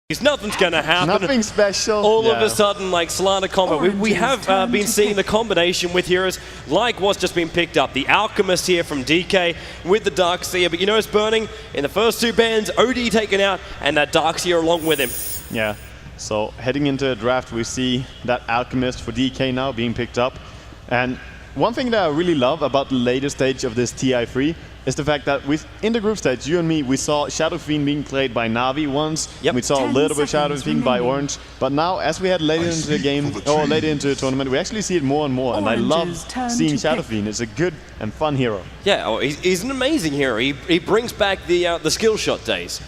Nothing's going to happen. Nothing special. All of a sudden, like Slanter combo. We have been seeing the combination with heroes like what's just been picked up. The Alchemist here from DK with the Darkseer. But you know it's burning. In the first two bans, OD taken out, and that Darkseer along with him. Yeah. So heading into a draft, we see that Alchemist for DK now being picked up. And one thing that I really love about the later stage of this TI3 is the fact that in the group stage, you and me, we saw Shadow Fiend being played by Na'Vi once. Yep. We saw a little bit of Shadow Fiend by Orange. But now, as we head later into the game, or later into the tournament, we actually see it more and more. And I love seeing Shadow Fiend. It's a good and fun hero. Yeah, he's an amazing hero. He brings back the skill shot days.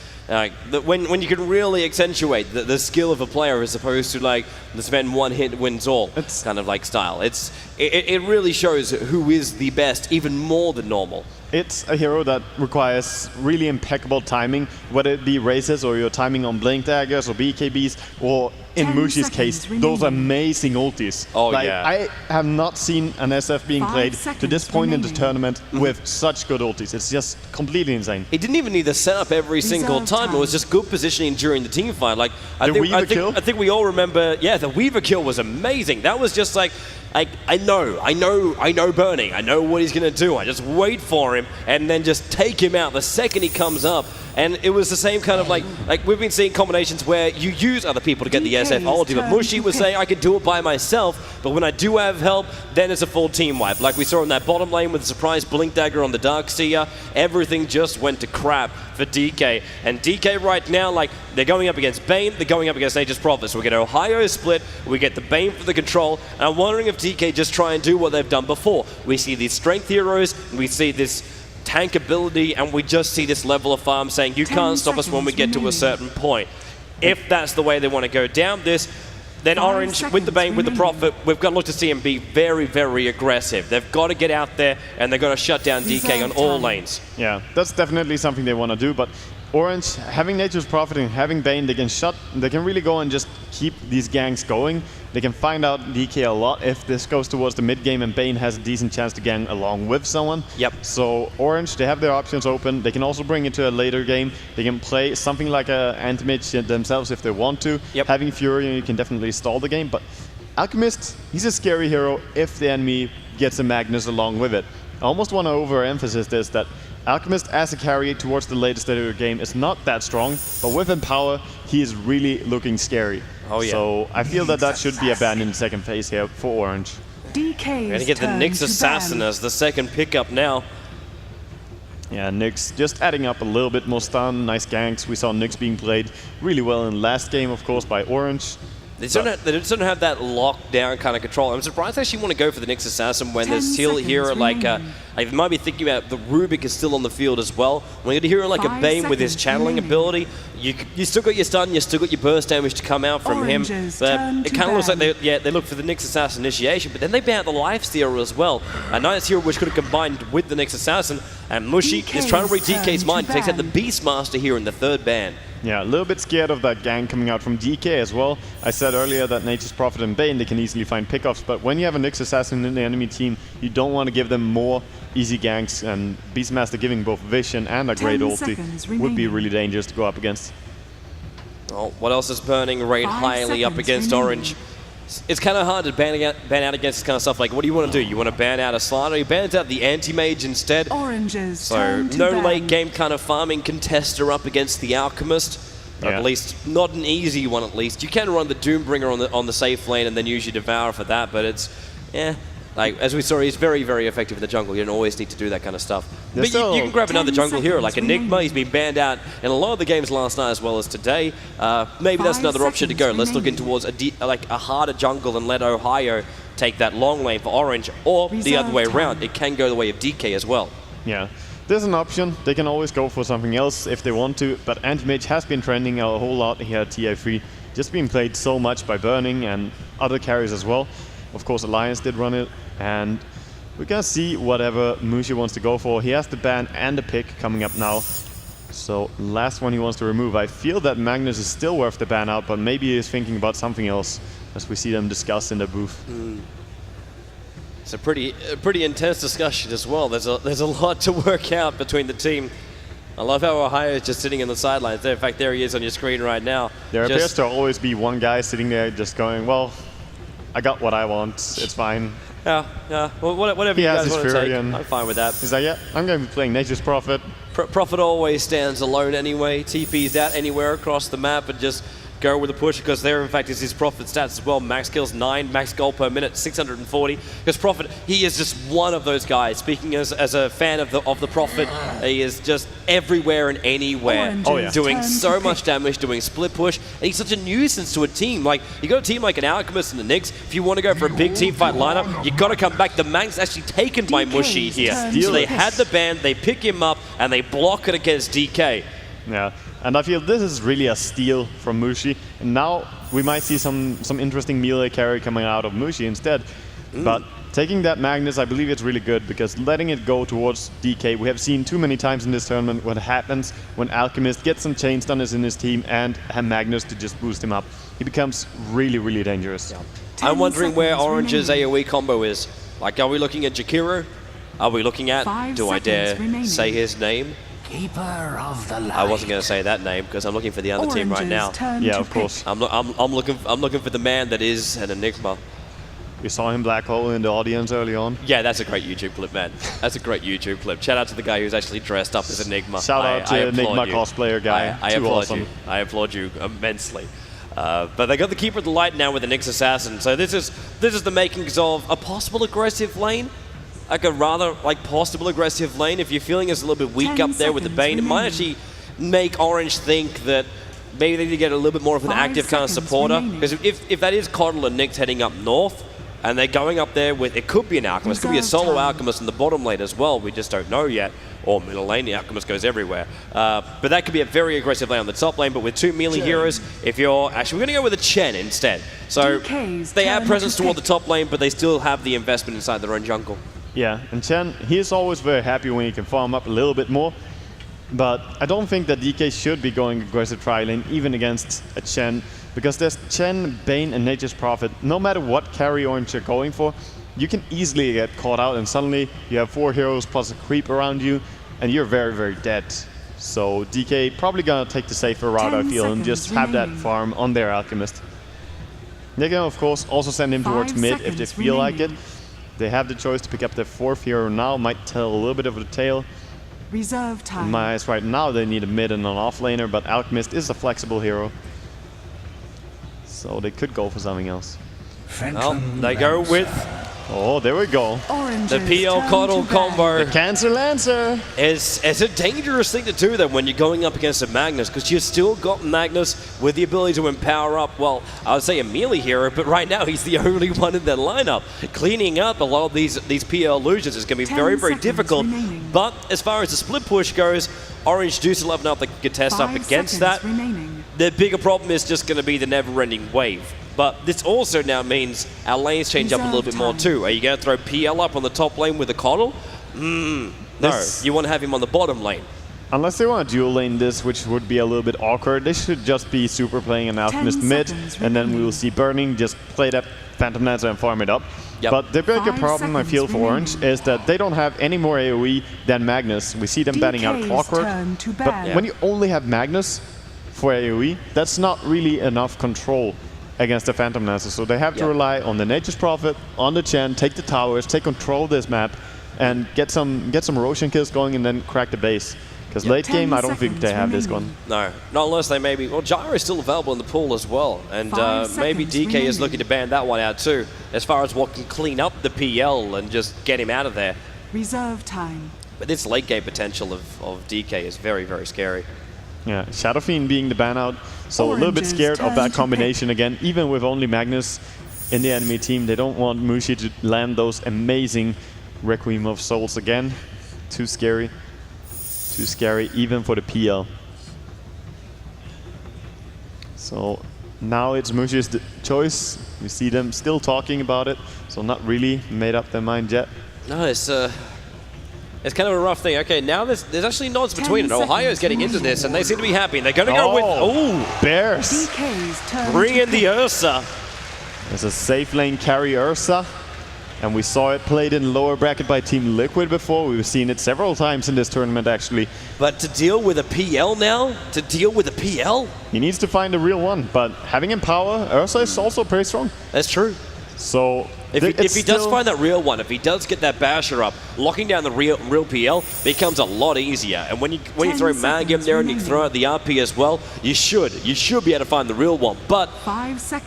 When you can really accentuate the skill of a player as opposed to like the spend one hit wins all kind of like style. It really shows who is the best even more than normal. It's a hero that requires really impeccable timing, whether it be races or your timing on blink daggers or BKBs, or in Mushi's case, those amazing ultis. Oh, like, yeah. I have not seen an SF being played to this point in the tournament with such good ultis. It's just completely insane. He didn't even need to set up every single time. It was just good positioning during the team fight. Like I think we all remember. Yeah, the Weaver kill was amazing. That was just like. I know Burning. I know what he's going to do. I just wait for him and then just take him out the second he comes up. And it was the same kind of like we've been seeing combinations where you use other people to get the SF ulti. But Mushi was saying I can do it by myself, but when I do have help, then it's a full team wipe. Like we saw in that bottom lane with the surprise blink dagger on the Darkseer, everything just went to crap for DK. And DK right now, like they're going up against Bane, they're going up against Nature's Prophet. So we get Ohaiyo split, we get the Bane for the control, and I'm wondering if DK just try and do what they've done before. We see these strength heroes, we see this tank ability, and we just see this level of farm saying you can't stop us when we get to a certain point. If that's the way they want to go down this, then Orange with the Bane, with the Prophet, we've got to look to see him be very, very aggressive. They've got to get out there and they've got to shut down DK on all lanes. Yeah, that's definitely something they want to do, but Orange, having Nature's Prophet and having Bane, they can really go and just keep these ganks going. They can find out DK a lot if this goes towards the mid game and Bane has a decent chance to gang along with someone. Yep. So Orange, they have their options open. They can also bring it to a later game. They can play something like a anti-mage themselves if they want to. Yep. Having Fury, you can definitely stall the game, but Alchemist, he's a scary hero if the enemy gets a Magnus along with it. I almost want to overemphasize this, that Alchemist as a carry towards the later stage of the game is not that strong, but with Empower, he is really looking scary. Oh yeah. So I feel that should be a ban in the second phase here for Orange. We're going to get the Nyx Assassin as the second pickup now. Yeah, Nyx just adding up a little bit more stun, nice ganks. We saw Nyx being played really well in the last game, of course, by Orange. They just don't have that lockdown kind of control. I'm surprised they actually want to go for the Nyx Assassin when there's still a hero like I might be thinking about the Rubik is still on the field as well. When you get a hero like a Bane with his channeling ability, you still got your stun, you still got your burst damage to come out from him. But it kind of looks like they look for the Nyx Assassin initiation, but then they ban out the Lifestealer as well. A nice hero which could have combined with the Nyx Assassin, and Mushi is trying to read DK's mind, takes out the Beastmaster here in the third ban. Yeah, a little bit scared of that gang coming out from DK as well. I said earlier that Nature's Prophet and Bane, they can easily find pickups, but when you have a Nyx Assassin in the enemy team, you don't want to give them more easy ganks, and Beastmaster giving both vision and a great ulti would be really dangerous to go up against. Well, what else is burning? Rate highly up against Orange. It's kind of hard to ban out against this kind of stuff. Like, what do you want to do? You want to ban out a Slanter? You ban out the anti-mage instead. So no late game kind of farming contester up against the Alchemist. Yeah. At least not an easy one. At least you can run the Doombringer on the safe lane and then use your Devourer for that. But it's like as we saw, he's very, very effective in the jungle. You don't always need to do that kind of stuff. But you can grab another jungle hero like Enigma. He's been banned out in a lot of the games last night as well as today. Maybe that's another option to go. Let's look in towards a harder jungle and let Ohaiyo take that long lane for Orange, or the other way around. It can go the way of DK as well. Yeah. There's an option. They can always go for something else if they want to, but Anti-Mage has been trending a whole lot here at TI3. Just being played so much by Burning and other carries as well. Of course, Alliance did run it, and we're gonna see whatever Mushi wants to go for. He has the ban and the pick coming up now. So last one he wants to remove. I feel that Magnus is still worth the ban out, but maybe he's thinking about something else as we see them discuss in the booth. It's a pretty intense discussion as well. There's a lot to work out between the team. I love how Ohaiyo is just sitting on the sidelines. In fact, there he is on your screen right now. There appears to always be one guy sitting there just going, well, I got what I want. It's fine. Yeah. Well, whatever you guys want to take, I'm fine with that. He's like, yeah, I'm going to be playing Nature's Prophet. Prophet always stands alone anyway. TP's out anywhere across the map and just go with the push, because there in fact is his Prophet stats as well. Max kills 9, max goal per minute 640. Because Prophet, he is just one of those guys. Speaking as a fan of the Prophet, he is just everywhere and anywhere. Doing so much damage, doing split push, and he's such a nuisance to a team. Like, you got a team like an Alchemist and the Nyx. If you want to go for a big team fight lineup, you got to come back. The Mag's actually taken by Mushi here. So they had the ban, they pick him up, and they block it against DK. Yeah. And I feel this is really a steal from Mushi. And now we might see some interesting melee carry coming out of Mushi instead. But taking that Magnus, I believe it's really good, because letting it go towards DK, we have seen too many times in this tournament what happens when Alchemist gets some chain stunners in his team and have Magnus to just boost him up. He becomes really, really dangerous. Yeah. I'm wondering where Orange's AoE combo is. Like, are we looking at Jakiro? Are we looking at, do I dare say his name? Keeper of the light. I wasn't going to say that name because I'm looking for the other team right now. Yeah, of course. I'm looking for the man that is an enigma. We saw him black hole in the audience early on. Yeah, that's a great YouTube clip, man. That's a great YouTube clip. Shout out to the guy who's actually dressed up as Enigma. Shout out to Enigma cosplayer guy. I applaud you. I applaud you immensely. But they got the Keeper of the Light now with the Nyx Assassin. So this is the makings of a possible aggressive lane. Like a rather possible aggressive lane. If you're feeling it's a little bit weak up there with the Bane, it might actually make Orange think that maybe they need to get a little bit more of an active kind of supporter. Because if that is Coddle and Nyx heading up north, and they're going up there with, it could be an Alchemist, it could be a solo Alchemist in the bottom lane as well, we just don't know yet. Or middle lane, the Alchemist goes everywhere. But that could be a very aggressive lane on the top lane, but with 2 melee heroes, if you're, actually we're going to go with a Chen instead. So they have presence toward the top lane, but they still have the investment inside their own jungle. Yeah, and Chen, he is always very happy when he can farm up a little bit more. But I don't think that DK should be going aggressive tri-lane, even against a Chen, because there's Chen, Bane, and Nature's Prophet. No matter what carry Orange you're going for, you can easily get caught out, and suddenly you have 4 heroes plus a creep around you, and you're very, very dead. So DK probably gonna take the safer route, I feel, and just have that farm on their Alchemist. They can, of course, also send him towards mid if they feel like it. They have the choice to pick up their 4th hero now, might tell a little bit of the tale. Reserve time. In my eyes right now, they need a mid and an offlaner, but Alchemist is a flexible hero. So they could go for something else. Well, they go with... Oh, there we go. The PL Coddle combo. The Cancer Lancer. It's a dangerous thing to do though when you're going up against a Magnus, because you've still got Magnus with the ability to empower up, well, I would say a melee hero, but right now he's the only one in their lineup. Cleaning up a lot of these PL illusions is going to be very, very difficult. But as far as the split push goes, Orange do still have enough that can contest up against that. The bigger problem is just going to be the never-ending wave. But this also now means our lanes change up a little bit more too. Are you going to throw PL up on the top lane with a Coddle? No, you want to have him on the bottom lane. Unless they want to dual lane this, which would be a little bit awkward, they should just be super playing an Alchemist mid, and then we will see Burning just play that Phantom Lancer and farm it up. Yep. But the bigger problem I feel for Orange is that they don't have any more AoE than Magnus. We see them batting out Clockwork, but when you only have Magnus for AoE, that's not really enough control against the Phantom Lancer, so they have to rely on the Nature's Prophet, on the Chen, take the towers, take control of this map, and get some Roshan kills going, and then crack the base. Because late game, I don't think they have this one. No, not unless they maybe... Well, Gyro is still available in the pool as well, and maybe DK is looking to ban that one out too, as far as what can clean up the PL and just get him out of there. Reserve time. But this late game potential of DK is very, very scary. Yeah, Shadow Fiend being the ban out, so a little bit scared of that combination again. Even with only Magnus in the enemy team, they don't want Mushi to land those amazing Requiem of Souls again. Too scary. Too scary, even for the PL. So now it's Mushi's choice. You see them still talking about it, so not really made up their mind yet. No, it's kind of a rough thing. Okay, now there's actually nods between it. Ohio's getting into this, and they seem to be happy. And they're going to go with... Oh, Bears. Bring in the Ursa. There's a safe lane carry Ursa. And we saw it played in lower bracket by Team Liquid before. We've seen it several times in this tournament, actually. But to deal with a PL now? To deal with a PL? He needs to find a real one. But having him power, Ursa is also pretty strong. That's true. So if he does find that real one, if he does get that basher up, locking down the real PL becomes a lot easier. And when you throw Mag in there and you throw out the RP as well, you should be able to find the real one. But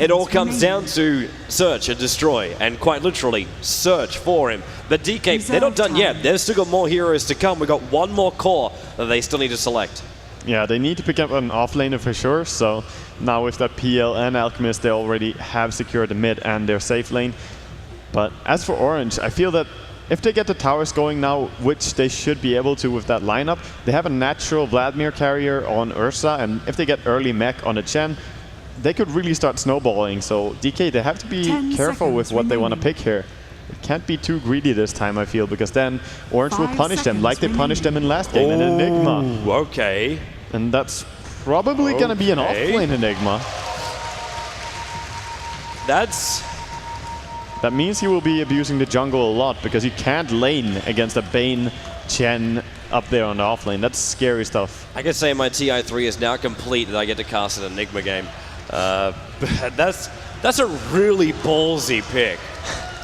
it all comes down to search and destroy, and quite literally search for him. But DK, they're not done yet. They've still got more heroes to come. We've got one more core that they still need to select. Yeah, they need to pick up an offlaner for sure. So now with that PL and Alchemist, they already have secured the mid and their safe lane. But as for Orange, I feel that if they get the towers going now, which they should be able to with that lineup, they have a natural Vladimir carrier on Ursa, and if they get early mech on a Chen, they could really start snowballing. So DK, they have to be careful with what they want to pick here. It can't be too greedy this time, I feel, because then Orange will punish them like they punished them in last game in Enigma. Okay. And that's probably going to be an offlane Enigma. That means he will be abusing the jungle a lot, because you can't lane against a Bane Chen up there on the offlane. That's scary stuff. I can say my TI3 is now complete that I get to cast an Enigma game. That's a really ballsy pick.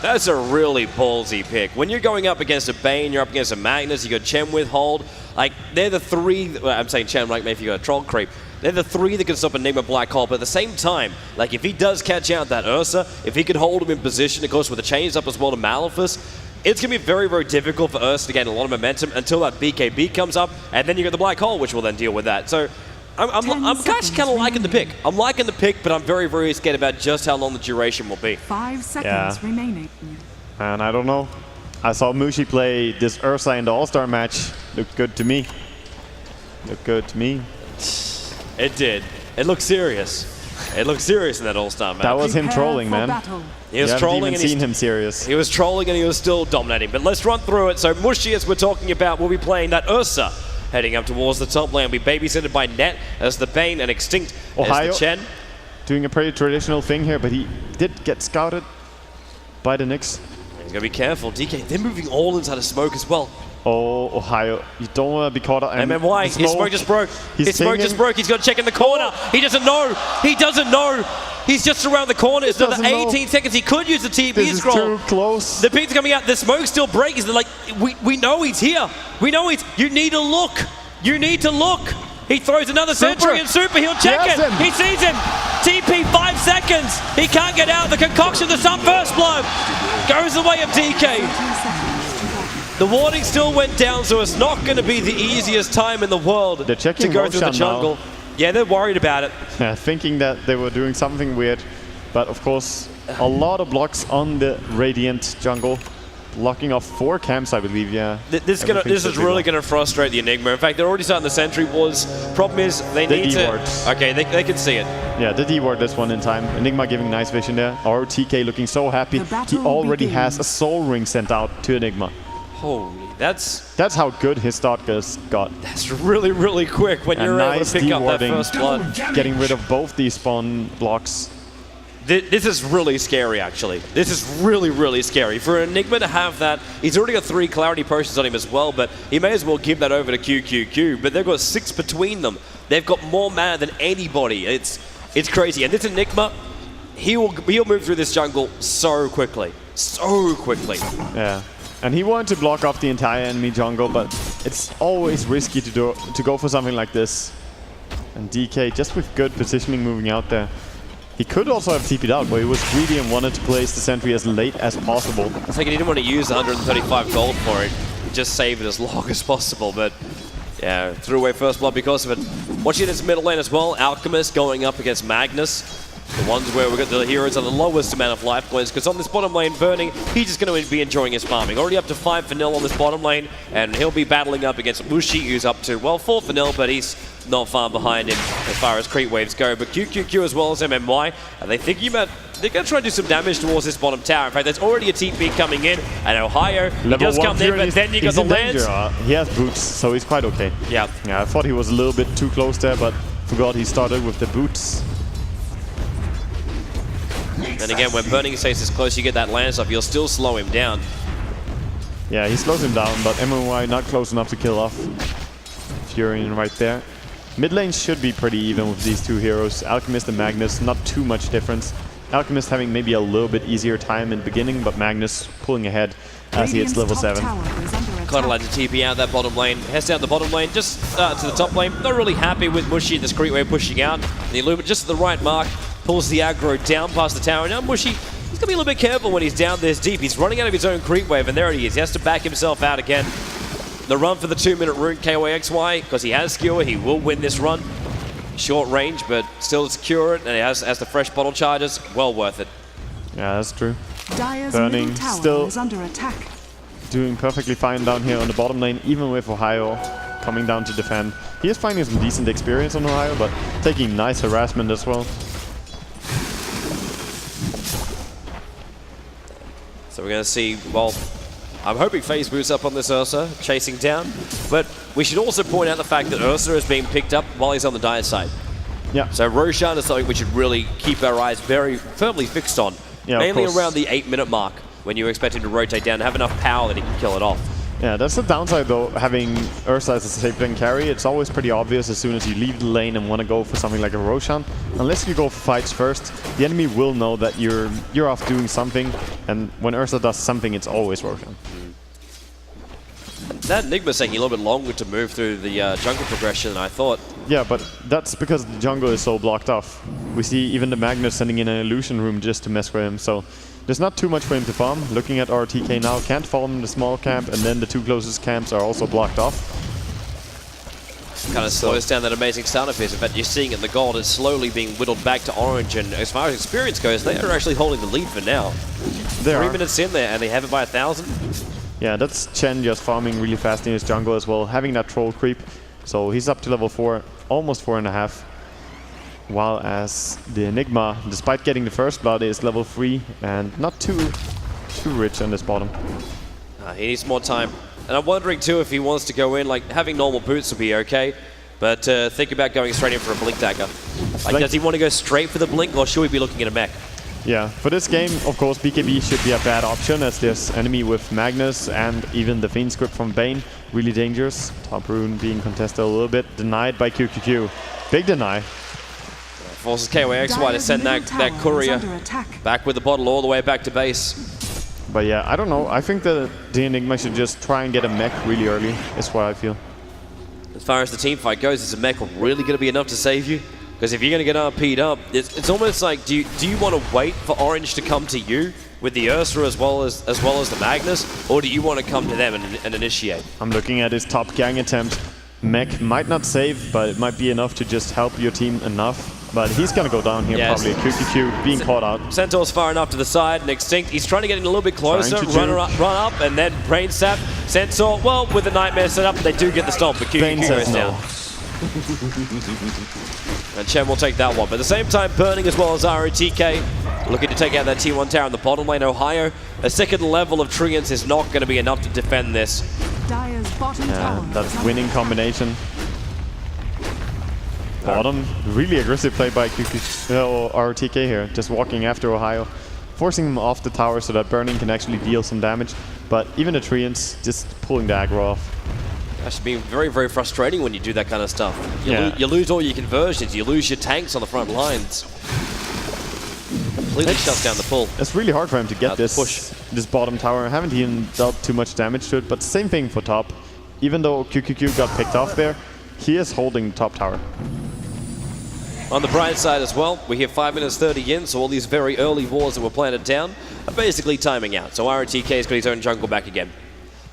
That's a really ballsy pick. When you're going up against a Bane, you're up against a Magnus, you got Chen with hold. Like, they're the three, well, I'm saying Chen, like maybe if you got a Troll Creep. They're the three that can stop Enigma Black Hole, but at the same time, like if he does catch out that Ursa, if he can hold him in position, of course with the chains up as well to Maleficus, it's going to be very, very difficult for Ursa to gain a lot of momentum until that BKB comes up, and then you got the Black Hole, which will then deal with that. So I'm actually kind of liking the pick. I'm liking the pick, but I'm very, very scared about just how long the duration will be. 5 seconds remaining. And I don't know. I saw Mushi play this Ursa in the All-Star match. Looked good to me. Looked good to me. It did. It looked serious. It looked serious in that All-Star match. That was him trolling, man. He was trolling, and seen him serious. He was trolling, and he was still dominating. But let's run through it. So Mushi, as we're talking about, will be playing that Ursa, heading up towards the top lane. Will be babysitted by Net as the Bane and XtincT Ohaiyo as the Chen. Doing a pretty traditional thing here, but he did get scouted by the Nyx. He's gonna be careful. DK, they're moving all inside of smoke as well. Oh, Ohaiyo, you don't want to be caught up. MMY, his smoke just broke. His smoke just broke. He's got to check in the corner. He doesn't know. He doesn't know. He's just around the corner. It's another 18 seconds. He could use the TP scroll. This is too close. The ping's coming out. The smoke's still breaking. They're like, we know he's here. We know he's. You need to look. You need to look. He throws another sentry and Super. He'll check it. He sees him. TP 5 seconds. He can't get out. The concoction, the sun first blood goes the way of DK. The warning still went down, so it's not going to be the easiest time in the world to go through the jungle. Now. Yeah, they're worried about it. Yeah, thinking that they were doing something weird. But of course, a lot of blocks on the Radiant jungle. Blocking off 4 camps, I believe, yeah. This is really going to frustrate the Enigma. In fact, they're already starting the sentry wars. Problem is, they need to... Okay, they can see it. Yeah, the D-ward this one in time. Enigma giving nice vision there. rotk looking so happy. He already has a soul ring sent out to Enigma. Holy, that's how good his start got. That's really, really quick when you're able to pick up that first blood. Getting rid of both these spawn blocks. This is really scary, actually. This is really, really scary. For Enigma to have that, he's already got 3 clarity potions on him as well, but he may as well give that over to QQQ. But they've got 6 between them. They've got more mana than anybody. It's crazy. And this Enigma, he'll move through this jungle so quickly. So quickly. Yeah. And he wanted to block off the entire enemy jungle, but it's always risky to go for something like this. And DK, just with good positioning moving out there. He could also have TP'd out, but he was greedy and wanted to place the sentry as late as possible. I think he didn't want to use 135 gold for it. Just save it as long as possible, but yeah, threw away first blood because of it. Watching this middle lane as well, Alchemist going up against Magnus. The ones where we've got the heroes on the lowest amount of life points, because on this bottom lane, Burning, he's just going to be enjoying his farming. Already up to 5-0 on this bottom lane, and he'll be battling up against Mushi, who's up to, well, 4-0, but he's not far behind him as far as creep waves go. But QQQ as well as MMY, are they thinking about... They're going to try and do some damage towards this bottom tower. In fact, there's already a TP coming in, and Ohaiyo, he does come in, but then you got the Lance. He has boots, so he's quite okay. Yeah. Yeah, I thought he was a little bit too close there, but forgot he started with the boots. And again, when Burning stays this close, you get that land stuff, you'll still slow him down. Yeah, he slows him down, but MMY not close enough to kill off Furion right there. Mid lane should be pretty even with these two heroes. Alchemist and Magnus, not too much difference. Alchemist having maybe a little bit easier time in the beginning, but Magnus pulling ahead as he hits level 7. Quite allowed to TP out that bottom lane. Heads down the bottom lane, just to the top lane. Not really happy with Mushi and the Discreet Way pushing out. The Illumine just at the right mark, pulls the aggro down past the tower. Now Mushi, he's going to be a little bit careful when he's down this deep. He's running out of his own creep wave, and there he is. He has to back himself out again. The run for the 2-minute rune, kyxy, because he has skewer, he will win this run. Short range, but still secure it, and he has the fresh bottle charges. Well worth it. Yeah, that's true. Dire's Burning tower still is under attack. Doing perfectly fine down here on the bottom lane, even with Ohaiyo coming down to defend. He is finding some decent experience on Ohaiyo, but taking nice harassment as well. So we're going to see, well, I'm hoping FaZe boots up on this Ursa, chasing down. But we should also point out the fact that Ursa is being picked up while he's on the Dire side. Yeah. So Roshan is something we should really keep our eyes very firmly fixed on. Yeah, mainly around the 8-minute mark, when you expect him to rotate down and have enough power that he can kill it off. Yeah, that's the downside though, having Ursa as a safe lane carry. It's always pretty obvious as soon as you leave the lane and want to go for something like a Roshan. Unless you go for fights first, the enemy will know that you're off doing something, and when Ursa does something, it's always Roshan. That Enigma's taking a little bit longer to move through the jungle progression than I thought. Yeah, but that's because the jungle is so blocked off. We see even the Magnus sending in an illusion room just to mess with him, so there's not too much for him to farm. Looking at rotk now, can't farm in the small camp, and then the two closest camps are also blocked off. Kind of slows down that amazing starter phase. In fact, you're seeing it in the gold, it's slowly being whittled back to orange, and as far as experience goes, they are actually holding the lead for now. 3 minutes in there, and they have it by 1,000. Yeah, that's Chen just farming really fast in his jungle as well, having that troll creep. So he's up to level 4, almost 4.5. While as the Enigma, despite getting the first blood, is level 3 and not too rich on this bottom. He needs more time. And I'm wondering too if he wants to go in, like having normal boots would be okay, but think about going straight in for a blink dagger. Like, does he want to go straight for the blink, or should we be looking at a mech? Yeah, for this game, of course, BKB should be a bad option, as this enemy with Magnus and even the Fiend script from Bane, really dangerous. Top rune being contested a little bit, denied by QQQ. Big deny. Forces kyxy to send that courier back with the bottle all the way back to base. But yeah, I don't know. I think that the Enigma should just try and get a mech really early, is what I feel. As far as the team fight goes, is a mech really going to be enough to save you? Because if you're going to get RP'd up, it's almost like, do you want to wait for Orange to come to you with the Ursa as well as the Magnus, or do you want to come to them and initiate? I'm looking at his top gang attempt. Mech might not save, but it might be enough to just help your team enough. But he's going to go down here, probably. QQQ being caught out. Centaur's far enough to the side, and XtincT, he's trying to get in a little bit closer, run up, and then Brain Sap. Centaur, well, with the Nightmare set up, they do get the stomp, but QQQ goes down. And Chen will take that one. But at the same time, Burning as well as rotk looking to take out that T1 tower in the bottom lane. Ohaiyo, a second level of Treants is not going to be enough to defend this. Dire's bottom tower. That's winning combination. Bottom, really aggressive play by rotk here, just walking after Ohaiyo, forcing him off the tower so that Burning can actually deal some damage. But even the Treants just pulling the aggro off. That should be very, very frustrating when you do that kind of stuff. You lose all your conversions, you lose your tanks on the front lines. Completely shuts down the pull. It's really hard for him to get this bottom tower. I haven't even dealt too much damage to it, but same thing for top. Even though QQQ got picked off there, he is holding the top tower. On the bright side as well, we hit 5 minutes 30 in, so all these very early wars that were planted down are basically timing out. So rotk has got his own jungle back again.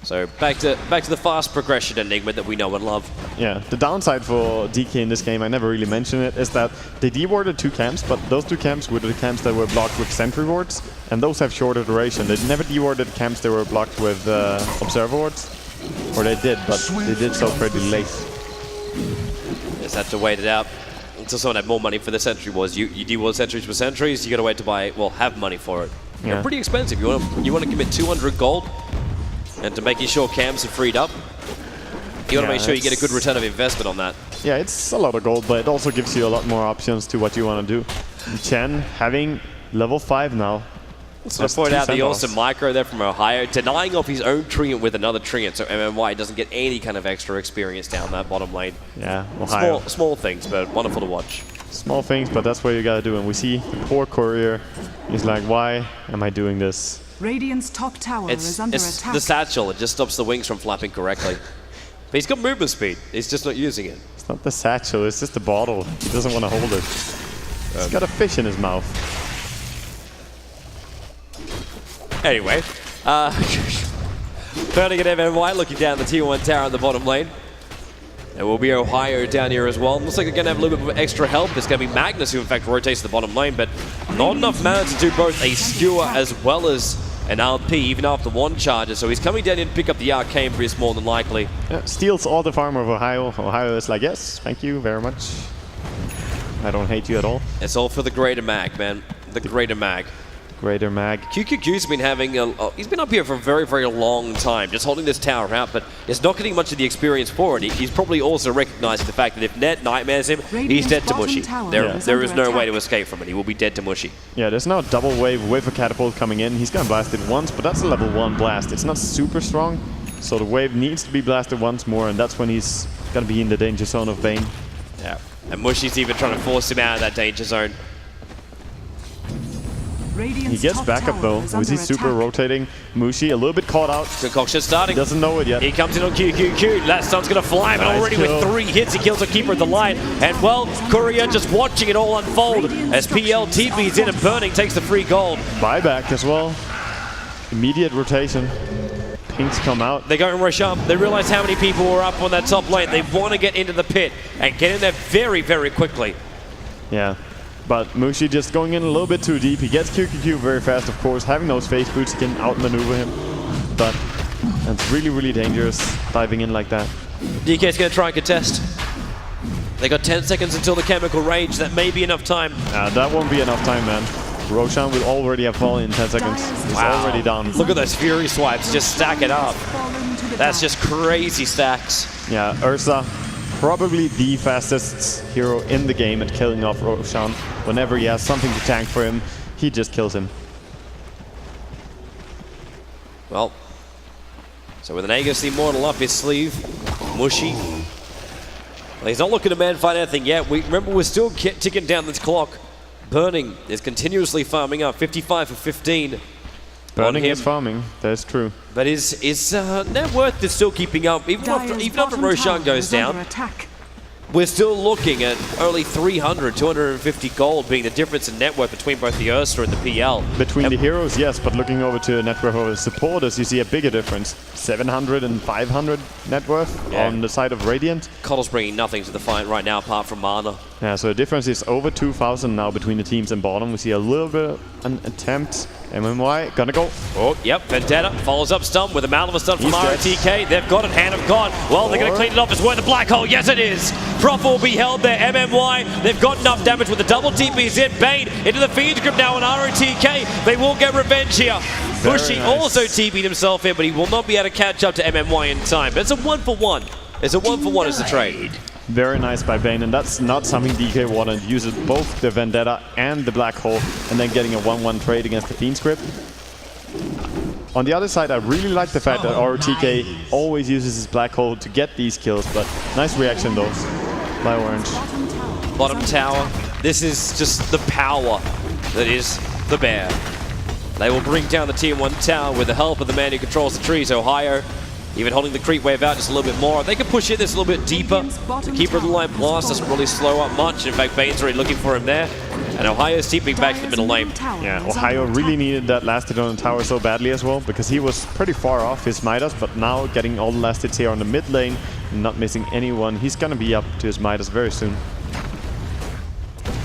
So back to the fast progression Enigma that we know and love. Yeah, the downside for DK in this game, I never really mentioned it, is that they dewarded 2 camps, but those 2 camps were the camps that were blocked with sentry wards, and those have shorter duration. They never dewarded camps that were blocked with observer wards, or they did, but they did so pretty late. Just have to wait it out until someone had more money for the sentry wars. You deward sentries with sentries, you got to wait to buy, well, have money for it. Yeah. They're pretty expensive. You want to commit 200 gold. And to making sure camps are freed up, you want to make sure you get a good return of investment on that. Yeah, it's a lot of gold, but it also gives you a lot more options to what you want to do. Chen having Level 5 now. So I point out the awesome micro there from Ohaiyo, denying off his own Treant with another Treant, so MMY doesn't get any kind of extra experience down that bottom lane. Yeah, Ohaiyo. Small things, but wonderful to watch. Small things, but that's what you gotta do. And we see the poor courier. He's like, why am I doing this? Radiant's top tower is under attack. The satchel, it just stops the wings from flapping correctly. But he's got movement speed, he's just not using it. It's not the satchel, it's just the bottle. He doesn't want to hold it. He's got a fish in his mouth. Anyway, turning at MMY, looking down the tier 1 tower in the bottom lane. There will be Ohaiyo down here as well. Looks like they're going to have a little bit of extra help. It's going to be Magnus who in fact rotates the bottom lane, but not enough mana to do both a skewer as well as an RP, even after one charger. So he's coming down in to pick up the Arcane Priest more than likely. Yeah, steals all the farm of Ohaiyo. Ohaiyo is like, yes, thank you very much. I don't hate you at all. It's all for the greater mag, man. The greater mag. Greater mag. kyxy's been having he's been up here for a very, very long time, just holding this tower out, but is not getting much of the experience for it. He's probably also recognizing the fact that if Net nightmares him, he's dead to Mushi. There is no way to escape from it. He will be dead to Mushi. Yeah, there's now a double wave with a catapult coming in. He's gonna blast it once, but that's a level 1 blast. It's not super strong, so the wave needs to be blasted once more, and that's when he's gonna be in the danger zone of Bane. Yeah, and Mushi's even trying to force him out of that danger zone. He gets back up though. Was he super rotating? Mushi a little bit caught out. Concoction starting. Doesn't know it yet. He comes in on QQQ. That stun's gonna fly, but already with 3 hits, he kills a keeper at the line. And well, Courier just watching it all unfold as PL TP's in and Burning takes the free gold. Buyback as well. Immediate rotation. Pinks come out. They go and rush up. They realize how many people were up on that top lane. They want to get into the pit and get in there very, very quickly. Yeah. But Mushi just going in a little bit too deep. He gets QQQ very fast, of course. Having those phase boots, he can outmaneuver him. But it's really, really dangerous diving in like that. DK's going to try and contest. They got 10 seconds until the chemical rage. That may be enough time. That won't be enough time, man. Roshan will already have fallen in 10 seconds. He's already down. Look at those Fury swipes. Just stack it up. That's just crazy stacks. Yeah, Ursa. Probably the fastest hero in the game at killing off Roshan. Whenever he has something to tank for him, he just kills him. Well, so with an Aegis Immortal up his sleeve, Mushi. Well, he's not looking to man fight anything yet. Remember, we're still ticking down this clock. Burning is continuously farming up, 55 for 15. Burning is farming, that's true. But his net worth is still keeping up. Even after Roshan goes down, we're still looking at only 300, 250 gold being the difference in net worth between both the Ursa and the PL. Between the heroes, yes, but looking over to net worth of the supporters, you see a bigger difference. 700 and 500 net worth on the side of Radiant. Coddle's bringing nothing to the fight right now apart from mana. Yeah, so the difference is over 2,000 now between the teams and bottom. We see a little bit of an attempt. MMY gonna go. Oh, yep, Vendetta follows up stun with a Malva stun from rotk. They've got it, Hand of God. Well, they're gonna clean it off. It's worth the black hole. Yes, it is. Prof will be held there. MMY, they've got enough damage with the double TPs in. Bane into the Fiend's grip now on rotk. They will get revenge here. Mushi also TP'd himself in, but he will not be able to catch up to MMY in time. But it's a 1-for-1. It's a 1-for-1 as the trade. Very nice by Bane, and that's not something DK wanted. Uses both the Vendetta and the Black Hole, and then getting a 1-1 trade against the Fiend's Grip. On the other side, I really like the fact that rotk always uses his Black Hole to get these kills, but nice reaction though by Orange. Bottom tower. This is just the power that is the bear. They will bring down the tier 1 tower with the help of the man who controls the trees, Ohaiyo. Even holding the creep wave out just a little bit more. They can push in this a little bit deeper. The keeper of the line blast doesn't really slow up much. In fact, Bane's already looking for him there. And Ohaiyo's TPing back to the middle lane. Yeah, Ohaiyo really needed that last hit on the tower so badly as well, because he was pretty far off his Midas, but now getting all the last hits here on the mid lane, not missing anyone. He's gonna be up to his Midas very soon.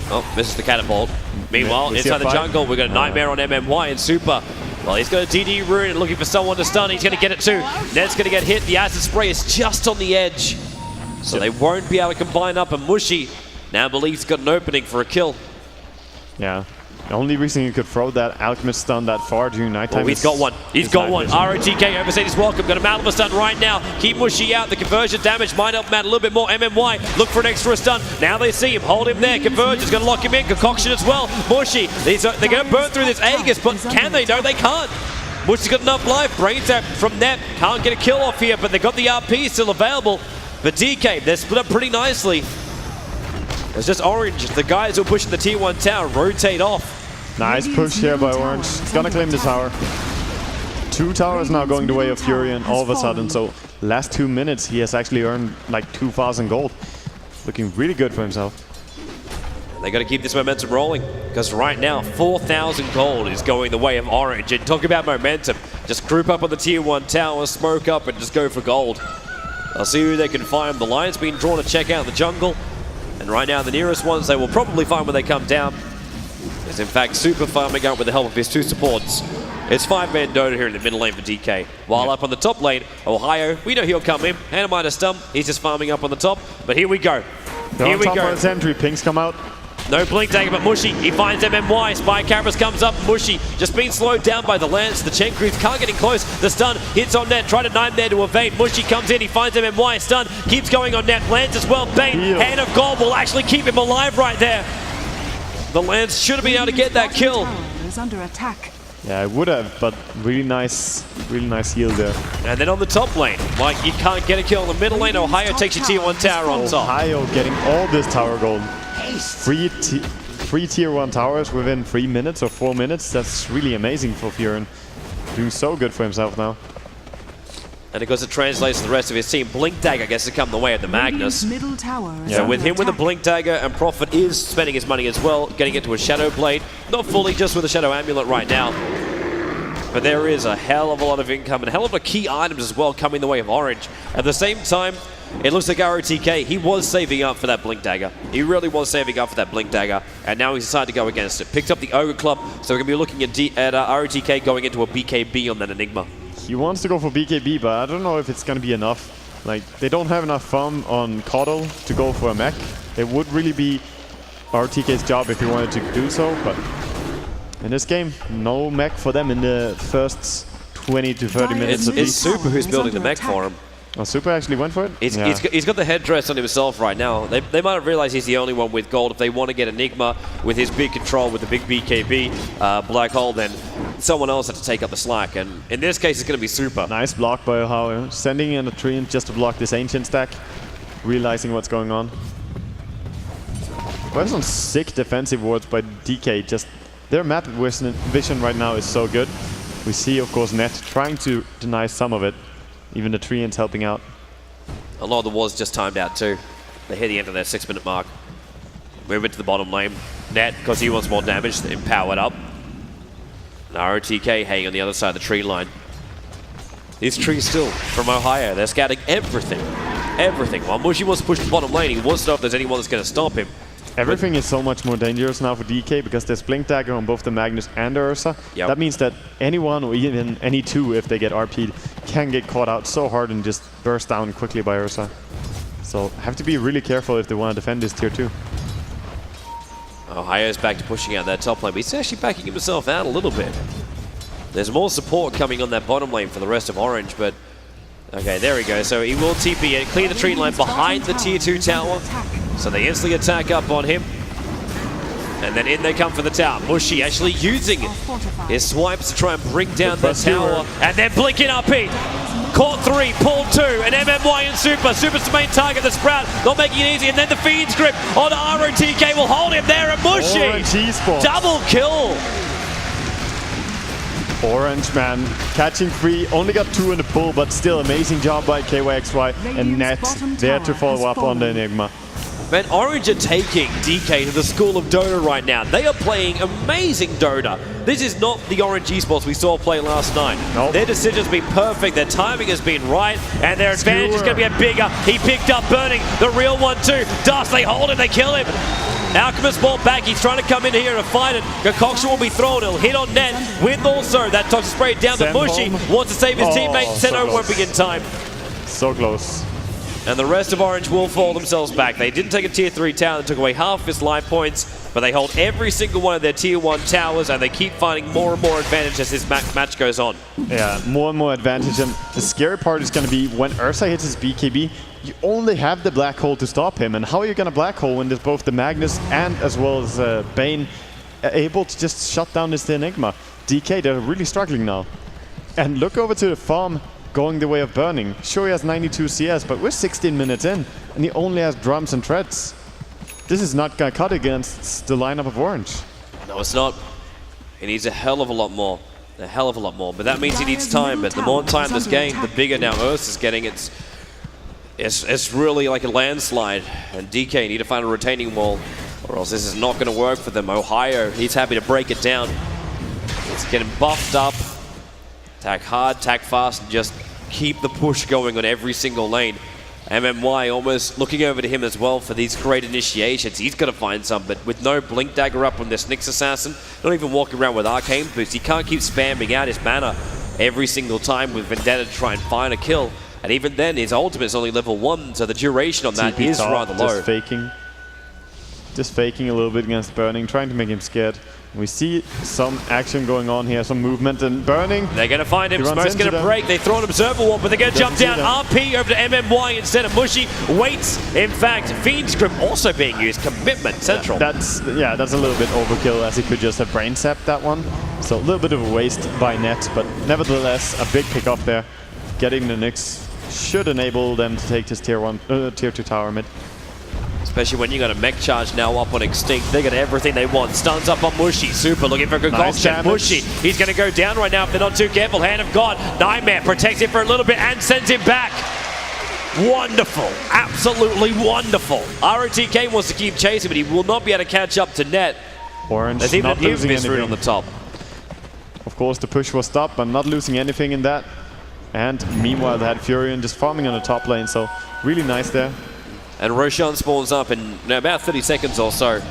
Oh, misses the catapult. Meanwhile, inside the jungle, we've got a Nightmare on MMY and Super. Well, he's got a DD rune and looking for someone to stun. He's going to get it too. Ned's going to get hit. The acid spray is just on the edge. So they won't be able to combine up. And Mushi now believes he's got an opening for a kill. Yeah. The only reason you could throw that Alchemist stun that far during nighttime. Oh, he's got one. He's got one. rotk overstayed his welcome. Got a Malva stun right now. Keep Mushi out. The conversion damage might help him out a little bit more. MMY look for an extra stun. Now they see him. Hold him there. Conversion's going to lock him in. Concoction as well. Mushi. They're going to burn through this Aegis, but can they? No, they can't. Mushi's got enough life. Brain tap from Net. Can't get a kill off here, but they've got the RP still available. But DK, they're split up pretty nicely. It's just Orange. The guys who are pushing the tier 1 tower rotate off. Nice push here by Orange. He's gonna claim the tower. 2 towers now going the way of Furion all of a sudden. So last 2 minutes he has actually earned like 2,000 gold. Looking really good for himself. They got to keep this momentum rolling because right now 4,000 gold is going the way of Orange. And talk about momentum. Just group up on the tier 1 tower, smoke up and just go for gold. I'll see who they can find. The Lion's been drawn to check out the jungle. And right now the nearest ones they will probably find when they come down is in fact Super farming out with the help of his 2 supports. It's 5-man Dota here in the middle lane for DK. While up on the top lane, Ohaiyo, we know he'll come in. Hanamite a stump, he's just farming up on the top. But here we go. Here we go. Sentry, pings come out. No blink dagger, but Mushi, he finds MMY. Spy Cameras comes up. Mushi just being slowed down by the Lance. The Chen crews can't get in close. The stun hits on Net. Try to 9 there to evade. Mushi comes in. He finds MMY. Stun keeps going on Net. Lance as well. Bane. Hand of God will actually keep him alive right there. The Lance should have been able to get that kill. Is under attack. Yeah, it would have, but really nice heal there. And then on the top lane, like you can't get a kill in the middle lane. Ohaiyo takes your tier 1 tower on top. Ohaiyo getting all this tower gold. 3 tier 1 towers within 3 minutes or 4 minutes. That's really amazing for Furion. Doing so good for himself now. And of course it translates to the rest of his team. Blink Dagger gets to come the way of the Magnus. Middle tower So with him with a Blink Dagger, and Prophet is spending his money as well, getting into a Shadow Blade. Not fully, just with a Shadow Amulet right now. But there is a hell of a lot of income and a hell of a key items as well coming the way of Orange. At the same time, it looks like rotk, he was saving up for that Blink Dagger. He really was saving up for that Blink Dagger, and now he's decided to go against it. Picked up the Ogre Club, so we're going to be looking at rotk going into a BKB on that Enigma. He wants to go for BKB, but I don't know if it's going to be enough. Like, they don't have enough farm on Coddle to go for a mech. It would really be rotK's job if he wanted to do so, but in this game, no mech for them in the first 20 to 30 minutes. It's Super who's building the mech for him. Oh, Super actually went for it? He's got the headdress on himself right now. They might have realized he's the only one with gold. If they want to get Enigma with his big control, with the big BKB Black Hole, then someone else had to take up the slack. And in this case, it's going to be Super. Nice block by Ohaiyo. Sending in a Treant just to block this Ancient stack. Realizing what's going on. There's some sick defensive wards by DK. Just their map vision right now is so good. We see, of course, Net trying to deny some of it. Even the Treant's helping out. A lot of the wars just timed out too. They hit the end of their 6-minute mark. Move into the bottom lane. Net, because he wants more damage, empowered up. And rotk hanging on the other side of the tree line. These trees still from Ohaiyo. They're scouting everything. Everything. While Mushi wants to push the bottom lane, he wants to know if there's anyone that's going to stop him. Everything is so much more dangerous now for DK because there's Blink Dagger on both the Magnus and the Ursa. Yep. That means that anyone, or even any two, if they get RP'd, can get caught out so hard and just burst down quickly by Ursa. So have to be really careful if they want to defend this tier 2. Ohaiyo's back to pushing out that top lane, but he's actually backing himself out a little bit. There's more support coming on that bottom lane for the rest of Orange, but okay, there we go. So he will TP and clear the tree line behind the tier 2 tower. So they instantly attack up on him. And then in they come for the tower. Mushi actually using his swipes to try and bring down the tower. And then blinking RP. Caught 3, pulled 2, and MMY and Super. Super's the main target, the Sprout, not making it easy. And then the Fiend's grip on rotk will hold him there. And Mushi, double kill. Orange, man, catching 3, only got 2 in the pool, but still amazing job by kyxy and Net there to follow up on the Enigma. Man, Orange are taking DK to the school of Dota right now. They are playing amazing Dota. This is not the Orange esports we saw play last night. Nope. Their decision's been perfect, their timing has been right, and their advantage is going to get bigger. He picked up Burning, the real one too. Dust, they hold him, they kill him. Alchemist ball back, he's trying to come in here and fight it. Concoction will be thrown, he'll hit on Net. With also that toxic spray down to Mushi. Wants to save his teammate, Senno won't be in time. So close. And the rest of Orange will fall themselves back. They didn't take a tier 3 tower and took away half his life points. but they hold every single one of their tier 1 towers, and they keep finding more and more advantage as this match goes on. Yeah, more and more advantage, and the scary part is going to be when Ursa hits his BKB, you only have the black hole to stop him, and how are you going to black hole when there's both the Magnus and as well as Bane able to just shut down this Enigma? DK, they're really struggling now. And look over to the farm, going the way of Burning. Sure, he has 92 CS, but we're 16 minutes in, and he only has drums and treads. This is not going to cut against the lineup of Orange. No, it's not. He needs a hell of a lot more. A hell of a lot more. But that means he needs time. But the more time this game, the bigger now Earth is getting. It's really like a landslide. And DK need to find a retaining wall, or else this is not going to work for them. Ohaiyo, he's happy to break it down. It's getting buffed up. Attack hard, attack fast, and just keep the push going on every single lane. MMY almost looking over to him as well for these great initiations. He's got to find some, but with no Blink Dagger up on this Nyx Assassin, not even walking around with Arcane Boost, he can't keep spamming out his mana every single time with Vendetta to try and find a kill. And even then, his ultimate is only level 1, so the duration on that is rather low. Just faking a little bit against Burning, trying to make him scared. We see some action going on here, some movement, and Burning. They're going to find him. Smoke's going to break. They throw an Observer Wall, but they're going to jump down. RP over to MMY instead of Mushi. Waits. In fact, Fiend's Grip also being used. Commitment central. That's a little bit overkill, as he could just have brain sapped that one. So a little bit of a waste by Net, but nevertheless, a big pick off there. Getting the Nyx should enable them to take this tier 2 tower mid. Especially when you got a mech charge now up on XtincT. They got everything they want. Stuns up on Mushi. Super looking for a good nice check. Mushi, he's going to go down right now if they're not too careful. Hand of God. Nightmare protects him for a little bit and sends him back. Wonderful. Absolutely wonderful. rotk wants to keep chasing, but he will not be able to catch up to Net. Orange There's even not an losing infamous route anything on the top. Of course, the push was stopped, but not losing anything in that. And meanwhile, they had Furion just farming on the top lane, so really nice there. And Roshan spawns up in about 30 seconds or so.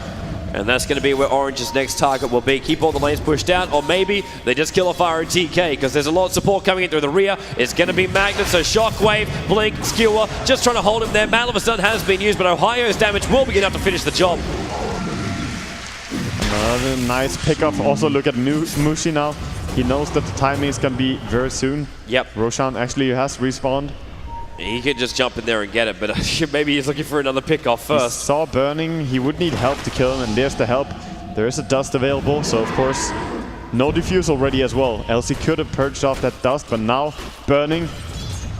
And that's going to be where Orange's next target will be. Keep all the lanes pushed out, or maybe they just kill off rotk, because there's a lot of support coming in through the rear. It's going to be Magnus, so Shockwave, Blink, Skewer, just trying to hold him there. Maleficent has been used, but Ohio's damage will be enough to finish the job. Another nice pickup. Also look at Mushi now. He knows that the timing is going to be very soon. Yep. Roshan actually has respawned. He could just jump in there and get it, but maybe he's looking for another pickoff first. He saw Burning. He would need help to kill him, and there's the help. There is a dust available, so of course, no defuse already as well. Else he could have purged off that dust, but now Burning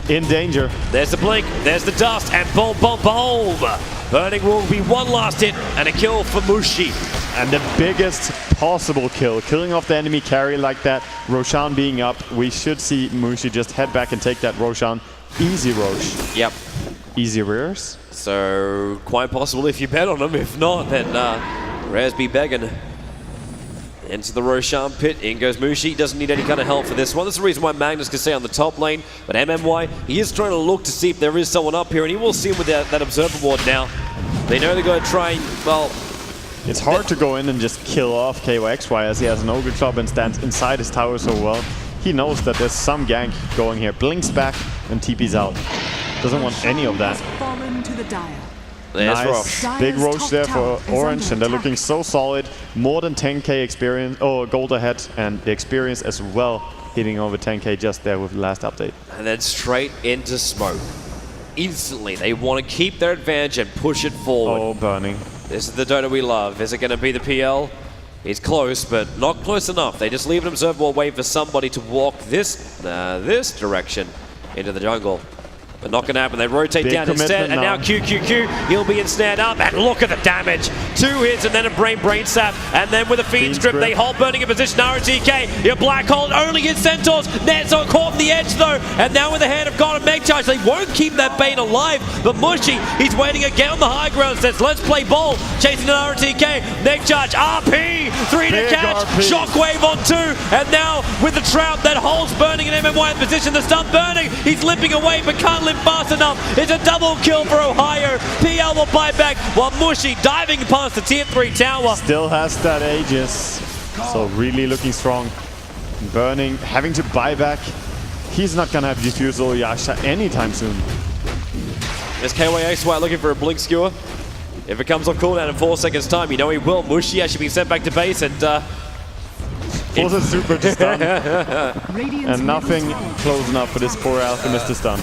in danger. There's the blink, there's the dust, and boom, boom, boom! Burning will be one last hit and a kill for Mushi. And the biggest possible kill, killing off the enemy carry like that, Roshan being up. We should see Mushi just head back and take that Roshan. Easy Rosh. Yep. Easy rears. So, quite possible if you bet on him. If not, then Rares be begging. Into the Roshan pit. In goes Mushi. Doesn't need any kind of help for this one. That's the reason why Magnus can stay on the top lane. But MMY, he is trying to look to see if there is someone up here. And he will see him with that Observer Ward now. They know they're going to try and, well... It's hard to go in and just kill off kyxy as he has an Ogre Club and stands inside his tower so well. He knows that there's some gank going here. Blinks back and TP's out. Doesn't want any of that. Nice. Big Roach there for Orange, and they're looking so solid. More than 10k experience, gold ahead, and the experience as well, hitting over 10k just there with the last update. And then straight into smoke. Instantly, they want to keep their advantage and push it forward. Oh, Burning. This is the Dota we love. Is it going to be the PL? He's close, but not close enough. They just leave an Observer Wall, wait for somebody to walk this direction into the jungle. But not going to happen. They rotate Big down instead, and now QQQ, he'll be ensnared up, and look at the damage. 2 hits, and then a brain sap, and then with a Fiend's Grip, they hold Burning in position. rotk, your Black Hole only hits Centaurs. Nets are caught on the edge, though, and now with the Hand of God and Meg Charge, they won't keep that Bane alive, but Mushi, he's waiting again on the high ground, says, let's play ball, chasing an rotk, Meg Charge, RP, 3 to catch, RP. Shockwave on 2, and now with the Trout that holds Burning and MMY in position, the stun Burning, he's limping away, but can't limp fast enough. It's a double kill for Ohaiyo. PL will buy back while Mushi diving past the tier 3 tower. Still has that Aegis. So really looking strong. Burning, having to buy back. He's not gonna have Diffusal Yasha anytime soon. There's kyxy looking for a Blink Skewer. If it comes on cooldown in 4 seconds time, you know he will. Mushi actually being sent back to base and... Forces super to stun. And nothing close enough for this poor Alchemist to stun.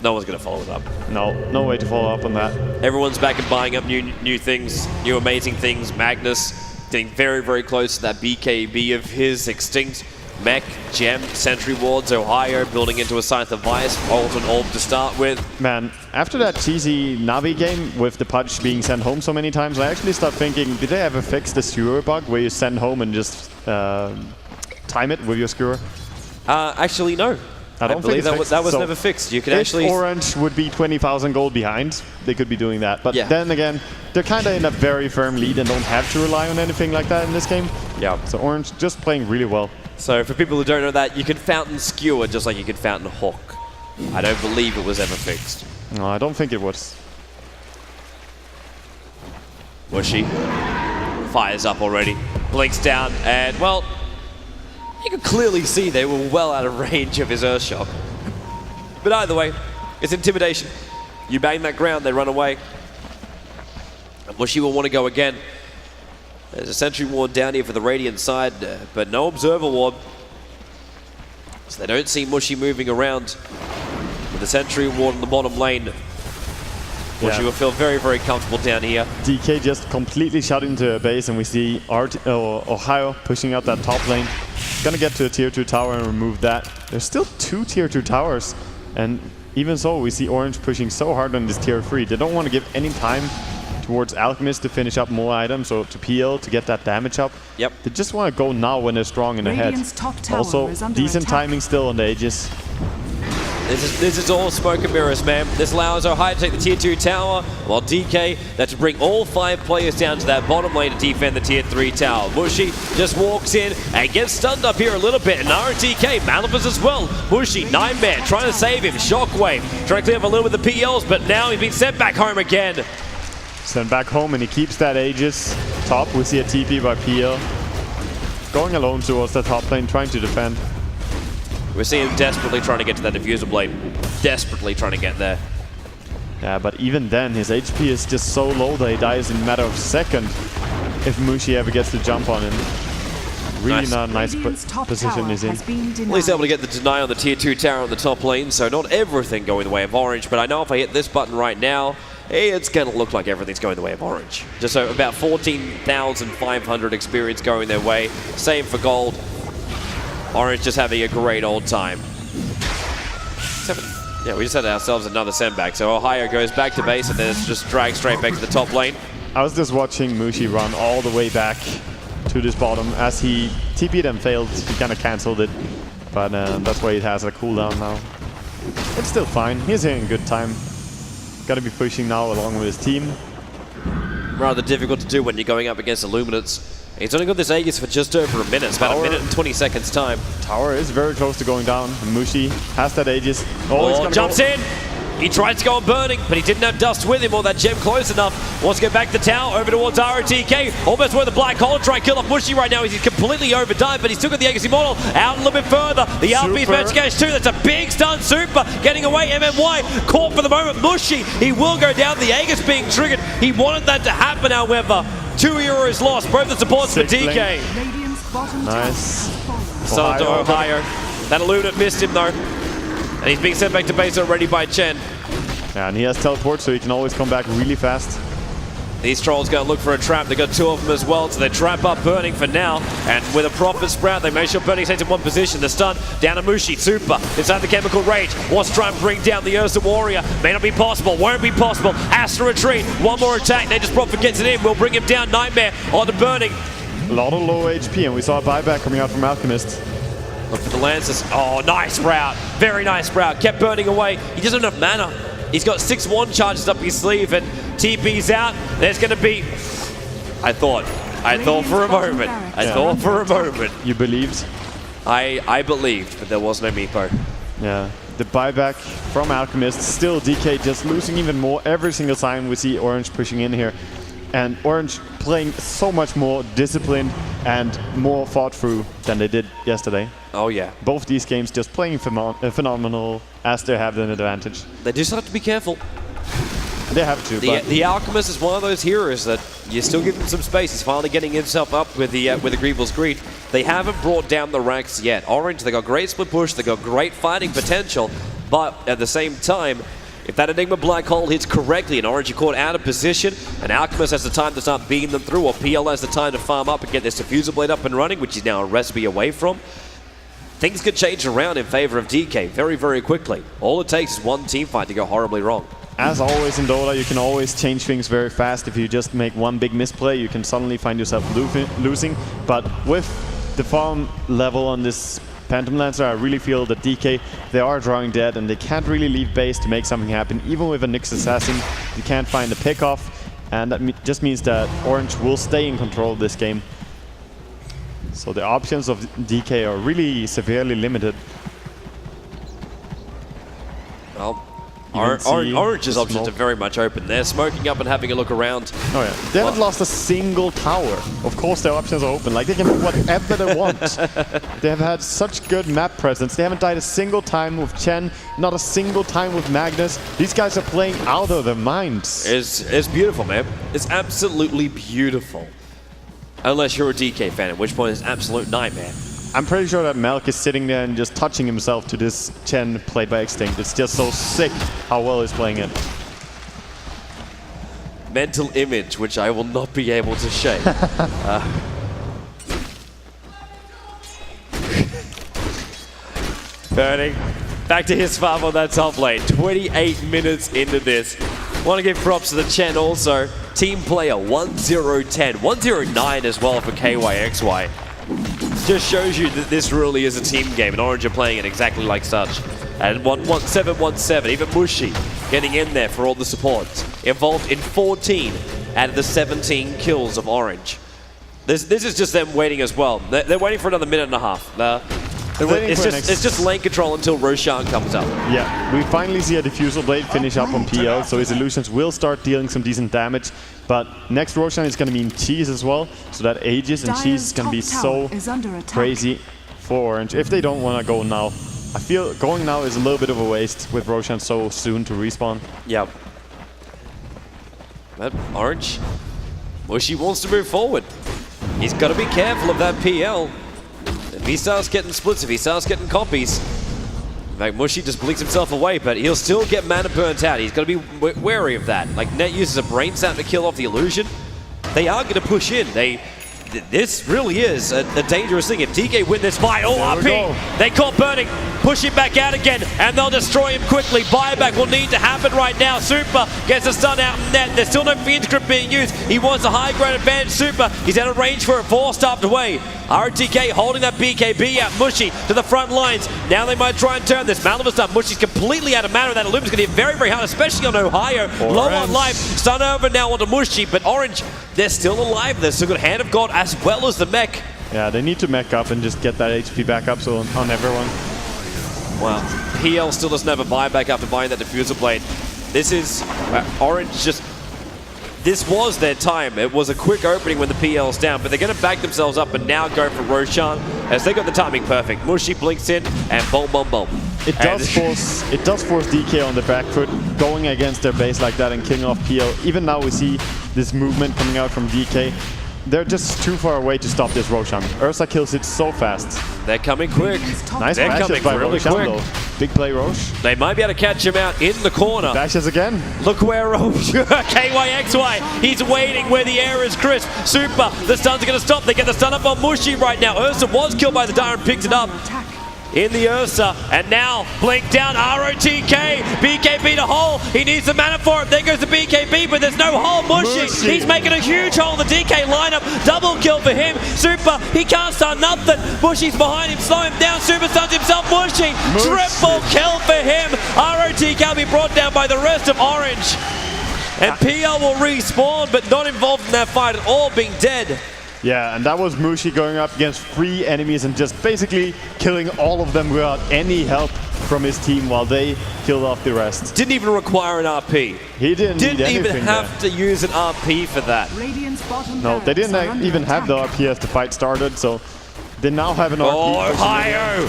No one's going to follow it up. No way to follow up on that. Everyone's back and buying up new things, new amazing things. Magnus getting very, very close to that BKB of his. XtincT, Mech, Gem, Sentry Wards, Ohaiyo building into a Scythe of Vice, Ult and Orb to start with. Man, after that cheesy Navi game with the Pudge being sent home so many times, I actually start thinking, did they ever fix the skewer bug where you send home and just time it with your skewer? Actually, no. I don't believe think that was so never fixed. You could if actually... Orange would be 20,000 gold behind, they could be doing that. But then again, they're kind of in a very firm lead and don't have to rely on anything like that in this game. Yeah. So Orange just playing really well. So for people who don't know that, you can fountain skewer just like you can fountain hawk. I don't believe it was ever fixed. No, I don't think it was. Mushi fires up already, blinks down, and well, you can clearly see they were well out of range of his Earth Shock. But either way, it's intimidation. You bang that ground, they run away. And Mushi will want to go again. There's a Sentry Ward down here for the Radiant side, but no Observer Ward. So they don't see Mushi moving around. With the Sentry Ward in the bottom lane, Mushi will feel very, very comfortable down here. DK just completely shut into a base, and we see Ohaiyo pushing out that top lane. Gonna get to a tier 2 tower and remove that. There's still 2 tier 2 towers, and even so, we see Orange pushing so hard on this tier 3. They don't want to give any time towards Alchemist to finish up more items or to PL to get that damage up. Yep. They just want to go now when they're strong in the head. Also, decent timing still on the Aegis. This is all smoke and mirrors, man. This allows Ohaiyo to take the tier 2 tower, while DK, that to bring all 5 players down to that bottom lane to defend the tier 3 tower. Mushi just walks in and gets stunned up here a little bit, and rotk, Malifus as well. Mushi, Nightmare, trying to save him. Shockwave, trying to clear up a little bit of the PLs, but now he's been sent back home again. Sent back home, and he keeps that Aegis top. We see a TP by PL. Going alone towards the top lane, trying to defend. We're seeing him desperately trying to get to that diffuser blade. Desperately trying to get there. Yeah, but even then, his HP is just so low that he dies in a matter of seconds if Mushi ever gets the jump on him. Really not a nice position he's in. Well, he's able to get the deny on the tier 2 tower on the top lane, so not everything going the way of Orange, but I know if I hit this button right now, it's going to look like everything's going the way of Orange. Just so about 14,500 experience going their way. Same for gold. Orange just having a great old time. Yeah, we just had ourselves another sendback. So Ohaiyo goes back to base and then it's just dragged straight back to the top lane. I was just watching Mushi run all the way back to this bottom. As he TP'd and failed, he kind of cancelled it. But that's why he has a cooldown now. It's still fine. He's having a good time. Got to be pushing now along with his team. Rather difficult to do when you're going up against Illuminates. He's only got this Aegis for just over a minute. It's about a minute and 20 seconds time. Tower is very close to going down. Mushi has that Aegis. Oh, jumps in. He tried to go on Burning, but he didn't have Dust with him or that gem close enough. Wants to get back to the tower, over towards rotk. Almost where the Black Hole try to kill off Mushi right now. He's completely overdone, but he's still got the Aegis model out a little bit further. The RP's managed to catch 2. That's a big stun. Super getting away. MMY caught for the moment. Mushi, he will go down. The Aegis being triggered. He wanted that to happen, however. 2 heroes lost. Both the supports for DK. Nice. So to Ohaiyo. That Illuminate missed him though. And he's being sent back to base already by Chen. Yeah, and he has teleport, so he can always come back really fast. These trolls going to look for a trap. They've got 2 of them as well, so they trap up Burning for now. And with a Prophet Sprout, they make sure Burning stays in one position. The stun down to Mushi. Super inside the Chemical Rage. Wants to try and bring down the Ursa Warrior. May not be possible. Won't be possible. Has to retreat. One more attack. They just Prophet gets it in. We'll bring him down. Nightmare on the Burning. A lot of low HP, and we saw a buyback coming out from Alchemist. Look for the Lancers. Oh, nice Sprout. Very nice Sprout. Kept burning away. He doesn't have enough mana. He's got 6 wand charges up his sleeve, and TP's out. There's going to be... I thought for a moment. You believed? I believed, but there was no Meepo. Yeah. The buyback from Alchemist. Still DK just losing even more every single time we see Orange pushing in here. And Orange playing so much more disciplined and more thought through than they did yesterday. Oh yeah. Both these games just playing phenomenal as they have an advantage. They just have to be careful. They have to. The Alchemist is one of those heroes that you still give him some space. He's finally getting himself up with the Greevil's Greed. They haven't brought down the ranks yet. Orange, they got great split push, they got great fighting potential, but at the same time, if that Enigma Black Hole hits correctly and Orange are caught out of position, and Alchemist has the time to start beating them through, or PL has the time to farm up and get this Diffusal Blade up and running, which he's now a recipe away from, things could change around in favor of DK very, very quickly. All it takes is one team fight to go horribly wrong. As always in Dota, you can always change things very fast. If you just make one big misplay, you can suddenly find yourself losing. But with the farm level on this Phantom Lancer, I really feel that DK, they are drawing dead and they can't really leave base to make something happen. Even with a Nyx Assassin, you can't find the pick-off, and that just means that Orange will stay in control of this game. So the options of DK are really severely limited. Well, Orange's options are very much open. They're smoking up and having a look around. Oh yeah, they haven't lost a single tower. Of course their options are open, like they can do whatever they want. They have had such good map presence. They haven't died a single time with Chen, not a single time with Magnus. These guys are playing out of their minds. It's beautiful, man. It's absolutely beautiful. Unless you're a DK fan, at which point it's an absolute nightmare. I'm pretty sure that Melk is sitting there and just touching himself to this Chen played by XtincT. It's just so sick how well he's playing it. Mental image, which I will not be able to shake. Burning. Back to his farm on that top lane. 28 minutes into this. Want to give props to the Chen also. Team player 1-0-10. 1-0-9 as well for kyxy. Just shows you that this really is a team game, and Orange are playing it exactly like such. And 7-1-7, even Mushi getting in there for all the supports. Involved in 14 out of the 17 kills of Orange. This is just them waiting as well. They're waiting for another minute and a half. It's just lane control until Roshan comes up. Yeah, we finally see a Diffusal Blade finish up on PL, so his illusions will start dealing some decent damage. But next Roshan is going to mean Cheese as well, so that Aegis and Cheese is going to be so crazy for Orange. If they don't want to go now, I feel going now is a little bit of a waste with Roshan so soon to respawn. Yep. But Orange, Mushi wants to move forward. He's got to be careful of that PL. If he starts getting splits, if he starts getting copies, in fact, Mushi just blinks himself away, but he'll still get mana burnt out. He's got to be wary of that. Like, Net uses a brain sap to kill off the illusion. They are going to push in. This really is a dangerous thing. If DK win this fight, RP, they caught Burning, push him back out again, and they'll destroy him quickly. Buyback will need to happen right now. Super gets a stun out in Net. There's still no Fiend Script being used. He wants a high ground advantage. Super, he's out of range for a four-staffed away. rotk holding that BKB out. Mushi to the front lines. Now they might try and turn this. Maldiver's done. Mushi's completely out of mana. That Illumin's going to hit very, very hard, especially on Ohio. Orange. Low on life. Stun over now onto Mushi, but Orange, they're still alive. They're still got Hand of God as well as the mech. Yeah, they need to mech up and just get that HP back up so on everyone. Wow. PL still doesn't have a buyback after buying that Diffusal Blade. This is Orange just... This was their time. It was a quick opening when the PL's down, but they're going to back themselves up and now go for Roshan as they got the timing perfect. Mushi blinks in and boom, boom, boom. It does force DK on the back foot, going against their base like that and killing off PL. Even now we see this movement coming out from DK. They're just too far away to stop this Roshan. Ursa kills it so fast. They're coming quick. Nice dashes by really Roshan quick. though. Big play, Roche. They might be able to catch him out in the corner. Dashes again. Look where Roche, kyxy, he's waiting where the air is crisp. Super, the stuns are going to stop. They get the stun up on Mushi right now. Ursa was killed by the Dire and picked it up in the Ursa, and now blink down rotk, BKB to hole, he needs the mana for it, there goes the BKB, but there's no hole. Mushi, he's making a huge hole in the DK lineup, double kill for him. Super, he can't stun nothing, Mushi's behind him, slow him down, Super stuns himself. Mushi, triple kill for him. rotk will be brought down by the rest of Orange, and PL will respawn, but not involved in that fight at all, being dead. Yeah, and that was Mushi going up against 3 enemies and just basically killing all of them without any help from his team while they killed off the rest. Didn't even require an RP. He didn't even have to use an RP for that. No, they didn't even have the RP as the fight started, so they now have an RP. Oh, Ohio!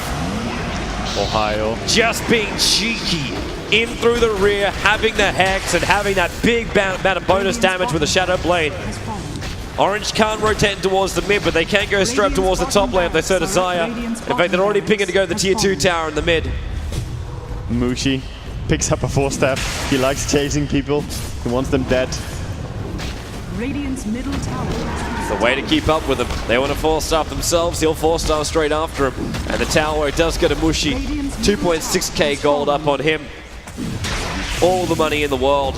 Ohio. Just being cheeky in through the rear, having the Hex and having that big amount of bonus damage with the Shadow Blade. Orange can't rotate towards the mid, but they can go straight towards the top lane if they so desire. In fact, they're already pinging to go to the tier 2 tower in the mid. Mushi picks up a 4-step. He likes chasing people. He wants them dead. Radiant's middle tower. It's the way to keep up with them. They want to 4-star themselves. He'll 4-star straight after him. And the tower does go to Mushi. 2.6k gold up on him. All the money in the world.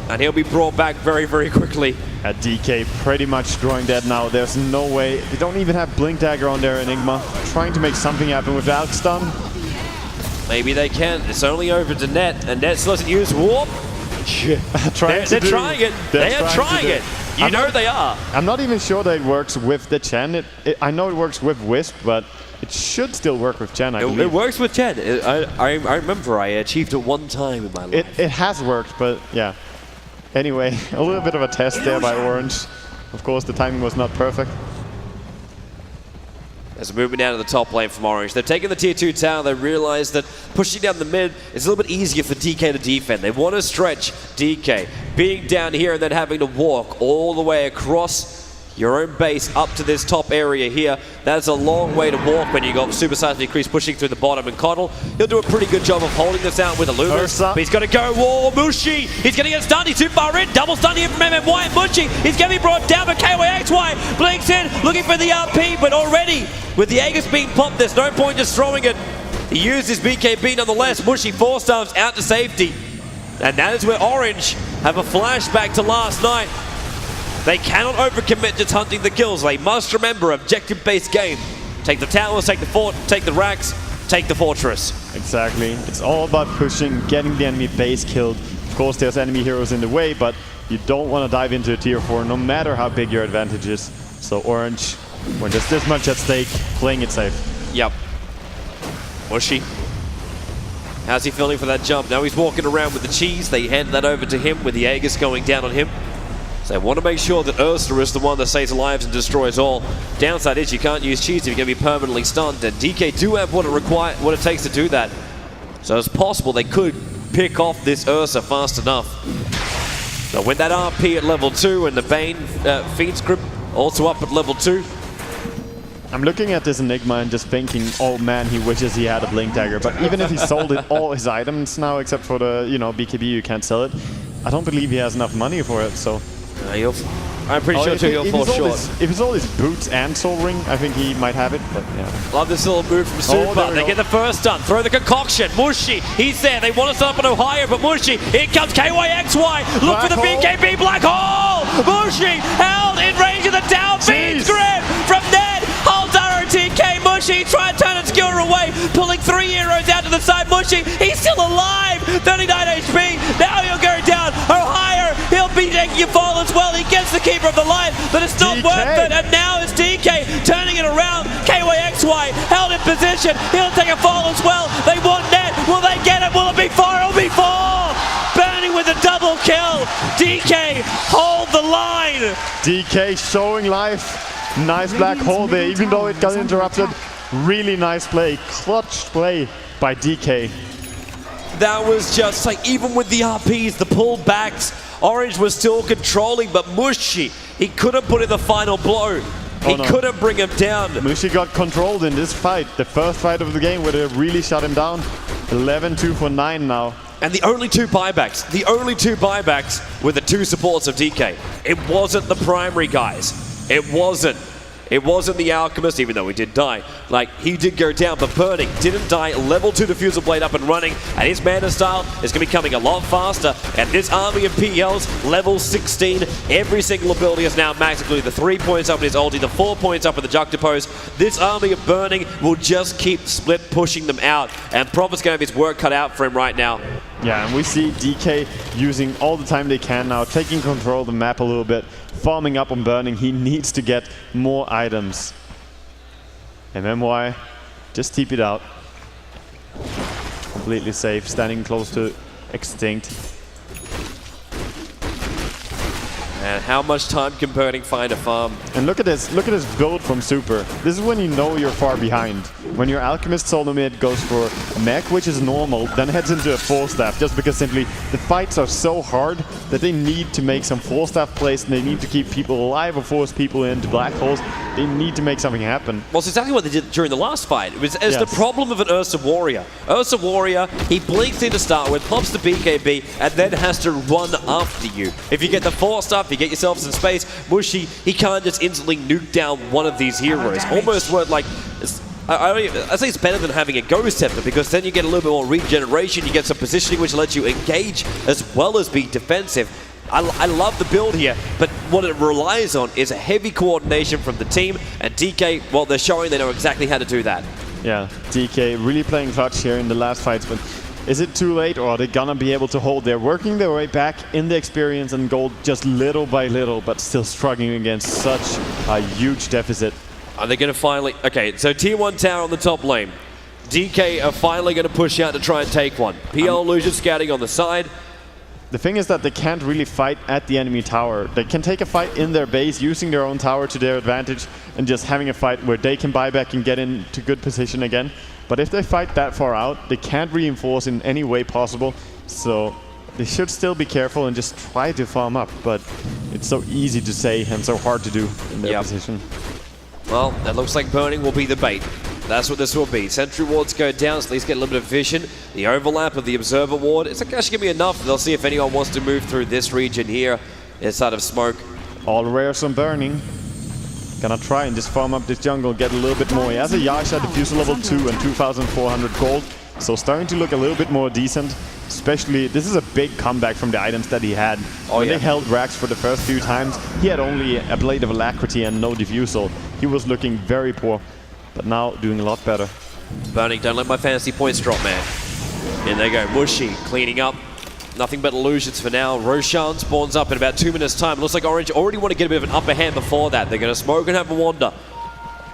And he'll be brought back very, very quickly. At DK pretty much drawing dead now. There's no way. They don't even have Blink Dagger on their Enigma. Trying to make something happen with Alk Stun. Maybe they can. It's only over to Net, and Net doesn't use Warp. They're trying it. They are trying it. You know they are. I'm not even sure that it works with the Chen. I know it works with Wisp, but it should still work with Chen, I believe. It works with Chen. I remember I achieved it one time in my life. It has worked, but yeah. Anyway, a little bit of a test there by Orange. Of course, the timing was not perfect. There's a movement down to the top lane from Orange. They're taking the tier 2 tower. They realize that pushing down the mid is a little bit easier for DK to defend. They want to stretch DK. Being down here and then having to walk all the way across your own base up to this top area here. That's a long way to walk when you got Supersize Decrease pushing through the bottom, and Coddle, he'll do a pretty good job of holding this out with Illumos. But he's got to go war. Mushi, he's going to get stunned. He's too far in. Double stun here from MMY and Mushi. He's going to be brought down, but kyxy blinks in, looking for the RP, but already with the Aegis being popped, there's no point just throwing it. He used his BKB nonetheless. Mushi 4-stars out to safety. And that is where Orange have a flashback to last night. They cannot overcommit just hunting the kills. They must remember objective-based game. Take the towers, take the fort, take the racks, take the fortress. Exactly. It's all about pushing, getting the enemy base killed. Of course, there's enemy heroes in the way, but you don't want to dive into a tier 4 no matter how big your advantage is. So Orange, when there's this much at stake, playing it safe. Yep. Mushi. How's he feeling for that jump? Now he's walking around with the cheese. They hand that over to him with the Aegis going down on him. So they want to make sure that Ursula is the one that stays alive and destroys all. Downside is you can't use cheese if you're going to be permanently stunned, and DK do have what it takes to do that. So it's possible they could pick off this Ursa fast enough. So with that RP at level 2 and the Vayne Fiend script also up at level 2. I'm looking at this Enigma and just thinking, oh man, he wishes he had a Blink Dagger. But even if he sold all his items now, except for the BKB, you can't sell it. I don't believe he has enough money for it, so... I'm pretty sure too he'll fall short. If it's all his boots and soul ring, I think he might have it, but yeah. Love this little move from Super. They get the first stun, throw the concoction. Mushi, he's there. They want to start up on Ohaiyo, but Mushi, here comes kyxy. Look for the BKB black hole. Mushi held in range of the down beat grip from Ned. Holds ROTK. Mushi trying to turn and skewer away, pulling 3 heroes out to the side. Mushi, he's still alive. 39 HP. Now he'll go down. Ohaiyo, he'll be taking your fall as well. He gets the keeper of the line, but it's not worth it. And now it's DK turning it around. kyxy held in position. He'll take a fall as well. They want Net. Will they get it? Will it be 4? It'll be 4. Burning with a double kill. DK hold the line. DK showing life. Nice black hole there, even though it got interrupted. Really nice play. Clutch play by DK. That was just like, even with the RPs, the pullbacks, Orange was still controlling, but Mushi, he couldn't put in the final blow. He couldn't bring him down. Mushi got controlled in this fight, the first fight of the game where they really shut him down. 11-2 for 9 now. And the only 2 buybacks were the 2 supports of DK. It wasn't the primary guys. It wasn't. It wasn't the Alchemist, even though he did die. Like, he did go down, but Burning didn't die. Level 2 Diffusal Blade up and running, and his mana style is going to be coming a lot faster. And this army of PLs, level 16, every single ability is now max, including the 3 points up in his ulti, the 4 points up in the Juxtapose. This army of Burning will just keep split pushing them out, and Prophet's going to have his work cut out for him right now. Yeah, and we see DK using all the time they can now, taking control of the map a little bit, farming up on Burning. He needs to get more items. MMY, just TP it out. Completely safe, standing close to XtincT. And man. How much time can Burning find a farm? And look at this build from Super. This is when you know you're far behind. When your Alchemist solo mid goes for mech, which is normal, then heads into a 4-staff, just because simply the fights are so hard that they need to make some 4-staff plays, and they need to keep people alive or force people into black holes. They need to make something happen. Well, it's exactly what they did during the last fight. It was the problem of an Ursa Warrior. Ursa Warrior, he blinks in to start with, pops the BKB, and then has to run after you. If you get the 4-staff, you get yourself some space. Mushi, he can't just instantly nuke down one of these heroes. Almost what, like, I say it's better than having a Ghost Scepter, because then you get a little bit more regeneration, you get some positioning which lets you engage as well as be defensive. I love the build here, but what it relies on is a heavy coordination from the team, and DK, well, they're showing they know exactly how to do that. Yeah, DK really playing clutch here in the last fights, but is it too late, or are they gonna be able to hold? They're working their way back in the experience and gold just little by little, but still struggling against such a huge deficit. Are they going to finally... Okay, so Tier 1 tower on the top lane. DK are finally going to push out to try and take one. PL Illusion scouting on the side. The thing is that they can't really fight at the enemy tower. They can take a fight in their base, using their own tower to their advantage, and just having a fight where they can buy back and get into good position again. But if they fight that far out, they can't reinforce in any way possible. So they should still be careful and just try to farm up. But it's so easy to say and so hard to do in their position. Well, that looks like Burning will be the bait. That's what this will be. Sentry wards go down, so at least get a little bit of vision. The overlap of the Observer ward, it's actually going to be enough. They'll see if anyone wants to move through this region here inside of smoke. All rares on Burning. Gonna try and just farm up this jungle, get a little bit more. He has a Yasha diffuser level 2 and 2,400 gold. So starting to look a little bit more decent. Especially, this is a big comeback from the items that he had. When they held Rax for the first few times, he had only a Blade of Alacrity and no diffusal. He was looking very poor, but now doing a lot better. Burning, don't let my fantasy points drop, man. In they go, Mushi cleaning up. Nothing but illusions for now. Roshan spawns up in about 2 minutes' time. Looks like Orange already want to get a bit of an upper hand before that. They're going to smoke and have a wander.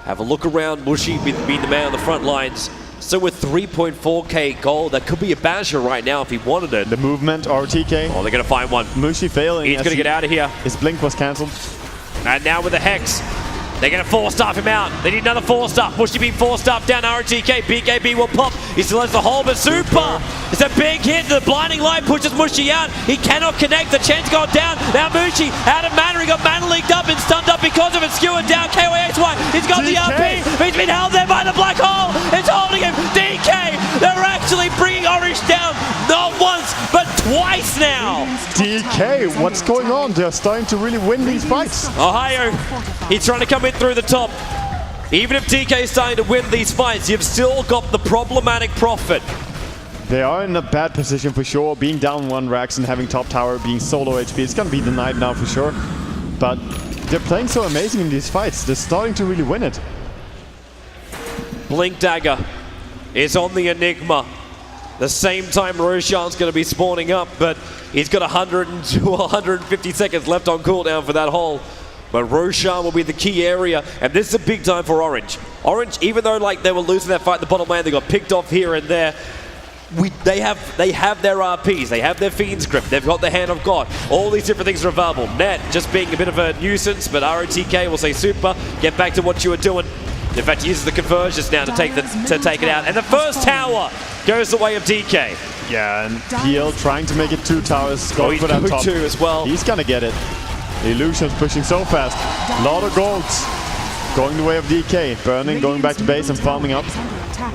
Have a look around. Mushi being the man on the front lines. So with 3.4k gold, that could be a basher right now if he wanted it. The movement, RTK. Oh, they're going to find one. Mushi failing. He's going to get out of here. His blink was cancelled. And now with the Hex, they're going to 4-staff him out. They need another 4-staff. Mushi being 4-staffed down. RTK, BKB will pop. He still has the hold, but Super! It's a big hit. The blinding light pushes Mushi out. He cannot connect. The chain's gone down. Now Mushi out of mana. He got mana leaked up and stunned up because of it. Skewered down. KYXY. He's got the RP. He's been held there by the black hole. It's holding him. DK! They're actually bringing Orange down. Not once, but twice now. DK, what's going on? They're starting to really win these fights. Ohaiyo, he's trying to come in through the top. Even if DK is starting to win these fights, you've still got the problematic Prophet. They are in a bad position for sure, being down 1 Rax and having top tower, being solo HP. It's gonna be denied now for sure. But they're playing so amazing in these fights. They're starting to really win it. Blink Dagger is on the Enigma. The same time Roshan's going to be spawning up, but he's got 150 seconds left on cooldown for that hole. But Roshan will be the key area, and this is a big time for Orange. Orange, even though like they were losing that fight in the bottom lane, they got picked off here and there. They have their RPs, they have their Fiend's Grip, they've got the Hand of God. All these different things are available. Net just being a bit of a nuisance, but ROTK will say, Super, get back to what you were doing. In fact, he uses the conversions now to take it out. And the first tower goes the way of DK. Yeah, and PL trying to make it 2 towers. Going for that top. 2 as well. He's gonna get it. The Illusion's pushing so fast. A lot of golds. Going the way of DK. Burning, going back to base and farming up.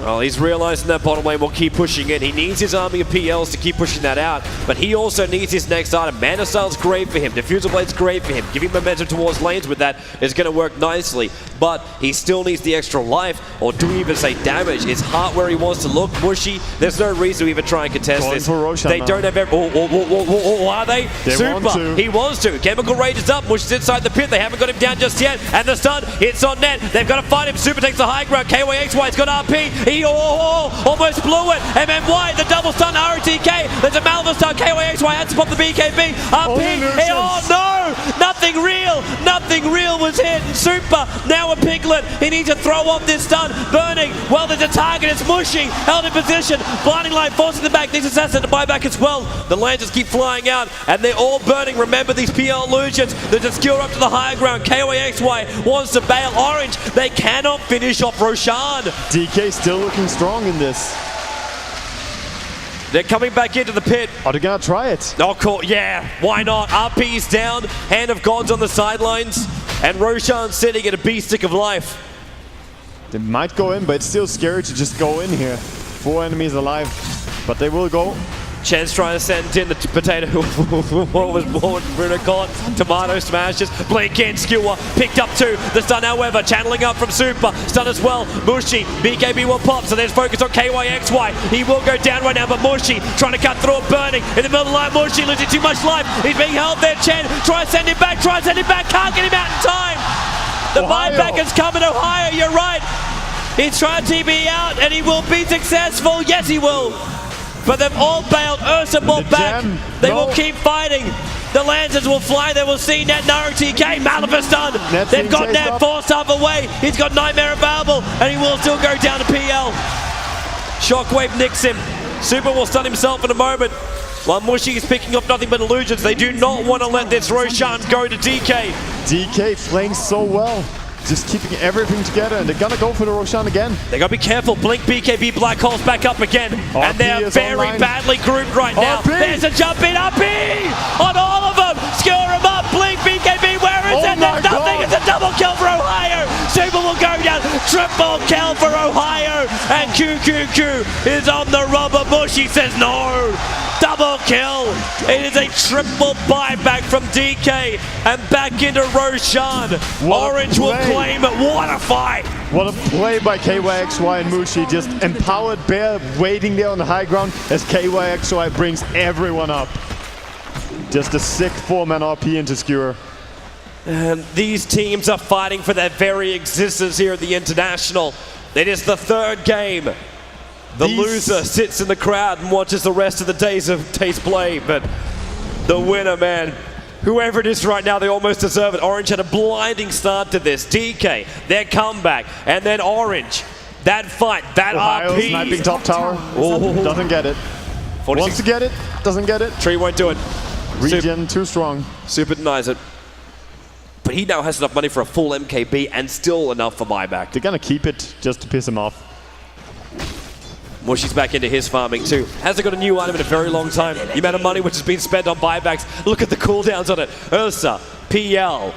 Well, he's realizing that bottom lane will keep pushing it. He needs his army of PLs to keep pushing that out, but he also needs his next item. Mana Style's great for him. Diffuser Blade's great for him. Giving momentum towards lanes with that is going to work nicely, but he still needs the extra life, or do we even say damage? Is Heart where he wants to look? Mushi, there's no reason to even try and contest this. They don't have every... are they? Super, he wants to. Chemical Rage is up. Mushi's inside the pit. They haven't got him down just yet, and the stun hits on net. They've got to fight him. Super takes the high ground. KYXY's got RP. He almost blew it. MMY, the double stun RTK. There's a Malva stun. KYXY had to pop the BKB. RP. Oh no! Nothing Nothing real was hit. And Super, now a Piglet. He needs to throw off this stun. Burning. Well, there's a target. It's Mushi. Held in position. Blinding light forcing the back. Needs assassin to buy back as well. The Lancers keep flying out, and they're all burning. Remember these PL illusions. There's a skewer up to the higher ground. kyxy wants to bail. Orange, they cannot finish off Roshan. DK still looking strong in this. They're coming back into the pit. Are they gonna try it? Oh, cool. Yeah, why not? RP's down. Hand of Gods on the sidelines. And Roshan sitting at a B-stick of life. They might go in, but it's still scary to just go in here. 4 enemies alive, but they will go. Chen's trying to send in the potato. what was Bruno call it? Tomato smashes. Blink in, skewer. Picked up 2. The stun, however, channeling up from Super. Stun as well. Mushi. BKB will pop, so there's focus on kyxy. He will go down right now, but Mushi trying to cut through it, burning. In the middle of the line, Mushi losing too much life. He's being held there. Chen, try to send him back. Can't get him out in time. The buyback is coming, Ohio. You're right. He's trying to TP out, and he will be successful. Yes, he will. But they've all bailed. Ursa brought back. They will keep fighting. The Lancers will fly. They will see Net rotk. Malifus done. They've got Net forced half away. He's got Nightmare available, and he will still go down to PL. Shockwave nicks him. Super will stun himself in a moment. While Mushi is picking up nothing but illusions, they do not want to let this Roshan go to DK. DK playing so well. Just keeping everything together, and they're gonna go for the Roshan again. They gotta be careful. Blink, BKB, Black Hole's back up again. And they're very badly grouped right now. There's a jump in, RP! On all of them! Skewer him up, Blink, BKB, where is it? There's nothing, it's a double kill for Ohio! Super will go down, triple kill for Ohio! And QQQ is on the rubber. Mushi says no! Double kill! It is a triple buyback from DK and back into Roshan. Orange will claim it. What a fight! What a play by kyxy and Mushi. Just empowered Bear waiting there on the high ground as kyxy brings everyone up. Just a sick 4-man RP into Skewer. And these teams are fighting for their very existence here at the International. It is the 3rd game. The loser sits in the crowd and watches the rest of the days play, but the winner, man, whoever it is right now, they almost deserve it. Orange had a blinding start to this. DK, their comeback, and then Orange, that fight, that Ohaiyo RP. sniping top tower. Doesn't get it. Wants to get it, doesn't get it. Tree won't do it. Regen too strong. Super denies it. But he now has enough money for a full MKB and still enough for buyback. They're gonna keep it just to piss him off. Mushi's back into his farming too. Hasn't got a new item in a very long time. The amount of money which has been spent on buybacks. Look at the cooldowns on it. Ursa, PL,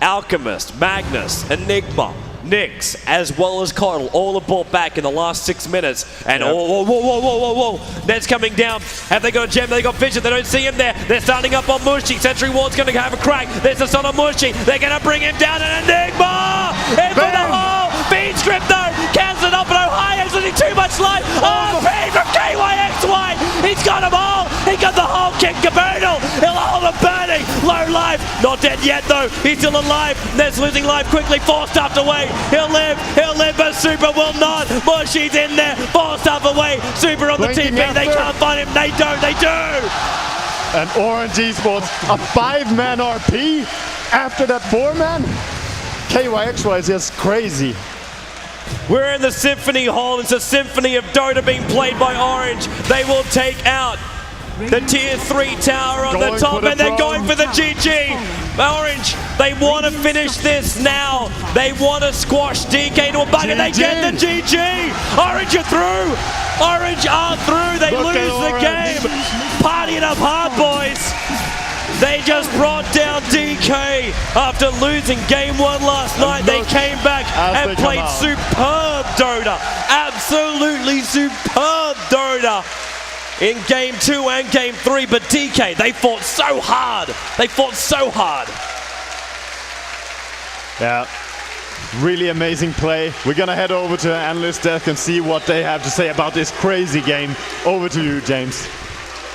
Alchemist, Magnus, Enigma, Nyx, as well as Coddle, all are brought back in the last 6 minutes. And whoa. Ned's coming down. Have they got a gem? They got Vision. They don't see him there. They're starting up on Mushi. Sentry Ward's going to have a crack. There's the son of Mushi. They're going to bring him down. And Enigma! In for the hole! Beat script though! Cancels it off, and Ohio's losing too much life. RP from kyxy! He's got them all! He got the whole kick caboodle! He'll hold him burning! Low life! Not dead yet though! He's still alive! Ned's losing life quickly, 4 stuffed away! He'll live, but Super will not! Mushi's in there, 4 stuff away! Super on the TP, they can't find him! They do! And Orange Esports, a 5-man RP after that 4-man? kyxy is just crazy. We're in the Symphony Hall. It's a symphony of Dota being played by Orange. They will take out the Tier 3 tower on the top, and they're going for the GG. Orange, they want to finish this now. They want to squash DK to a bucket. They get the GG. Orange are through. Orange are through. They lose the game. Partying up hard, boys. They just brought down DK after losing game 1 last night. They came back and played superb Dota. Absolutely superb Dota in game 2 and game 3. But DK, they fought so hard. Yeah, really amazing play. We're gonna head over to analyst desk and see what they have to say about this crazy game. Over to you, James.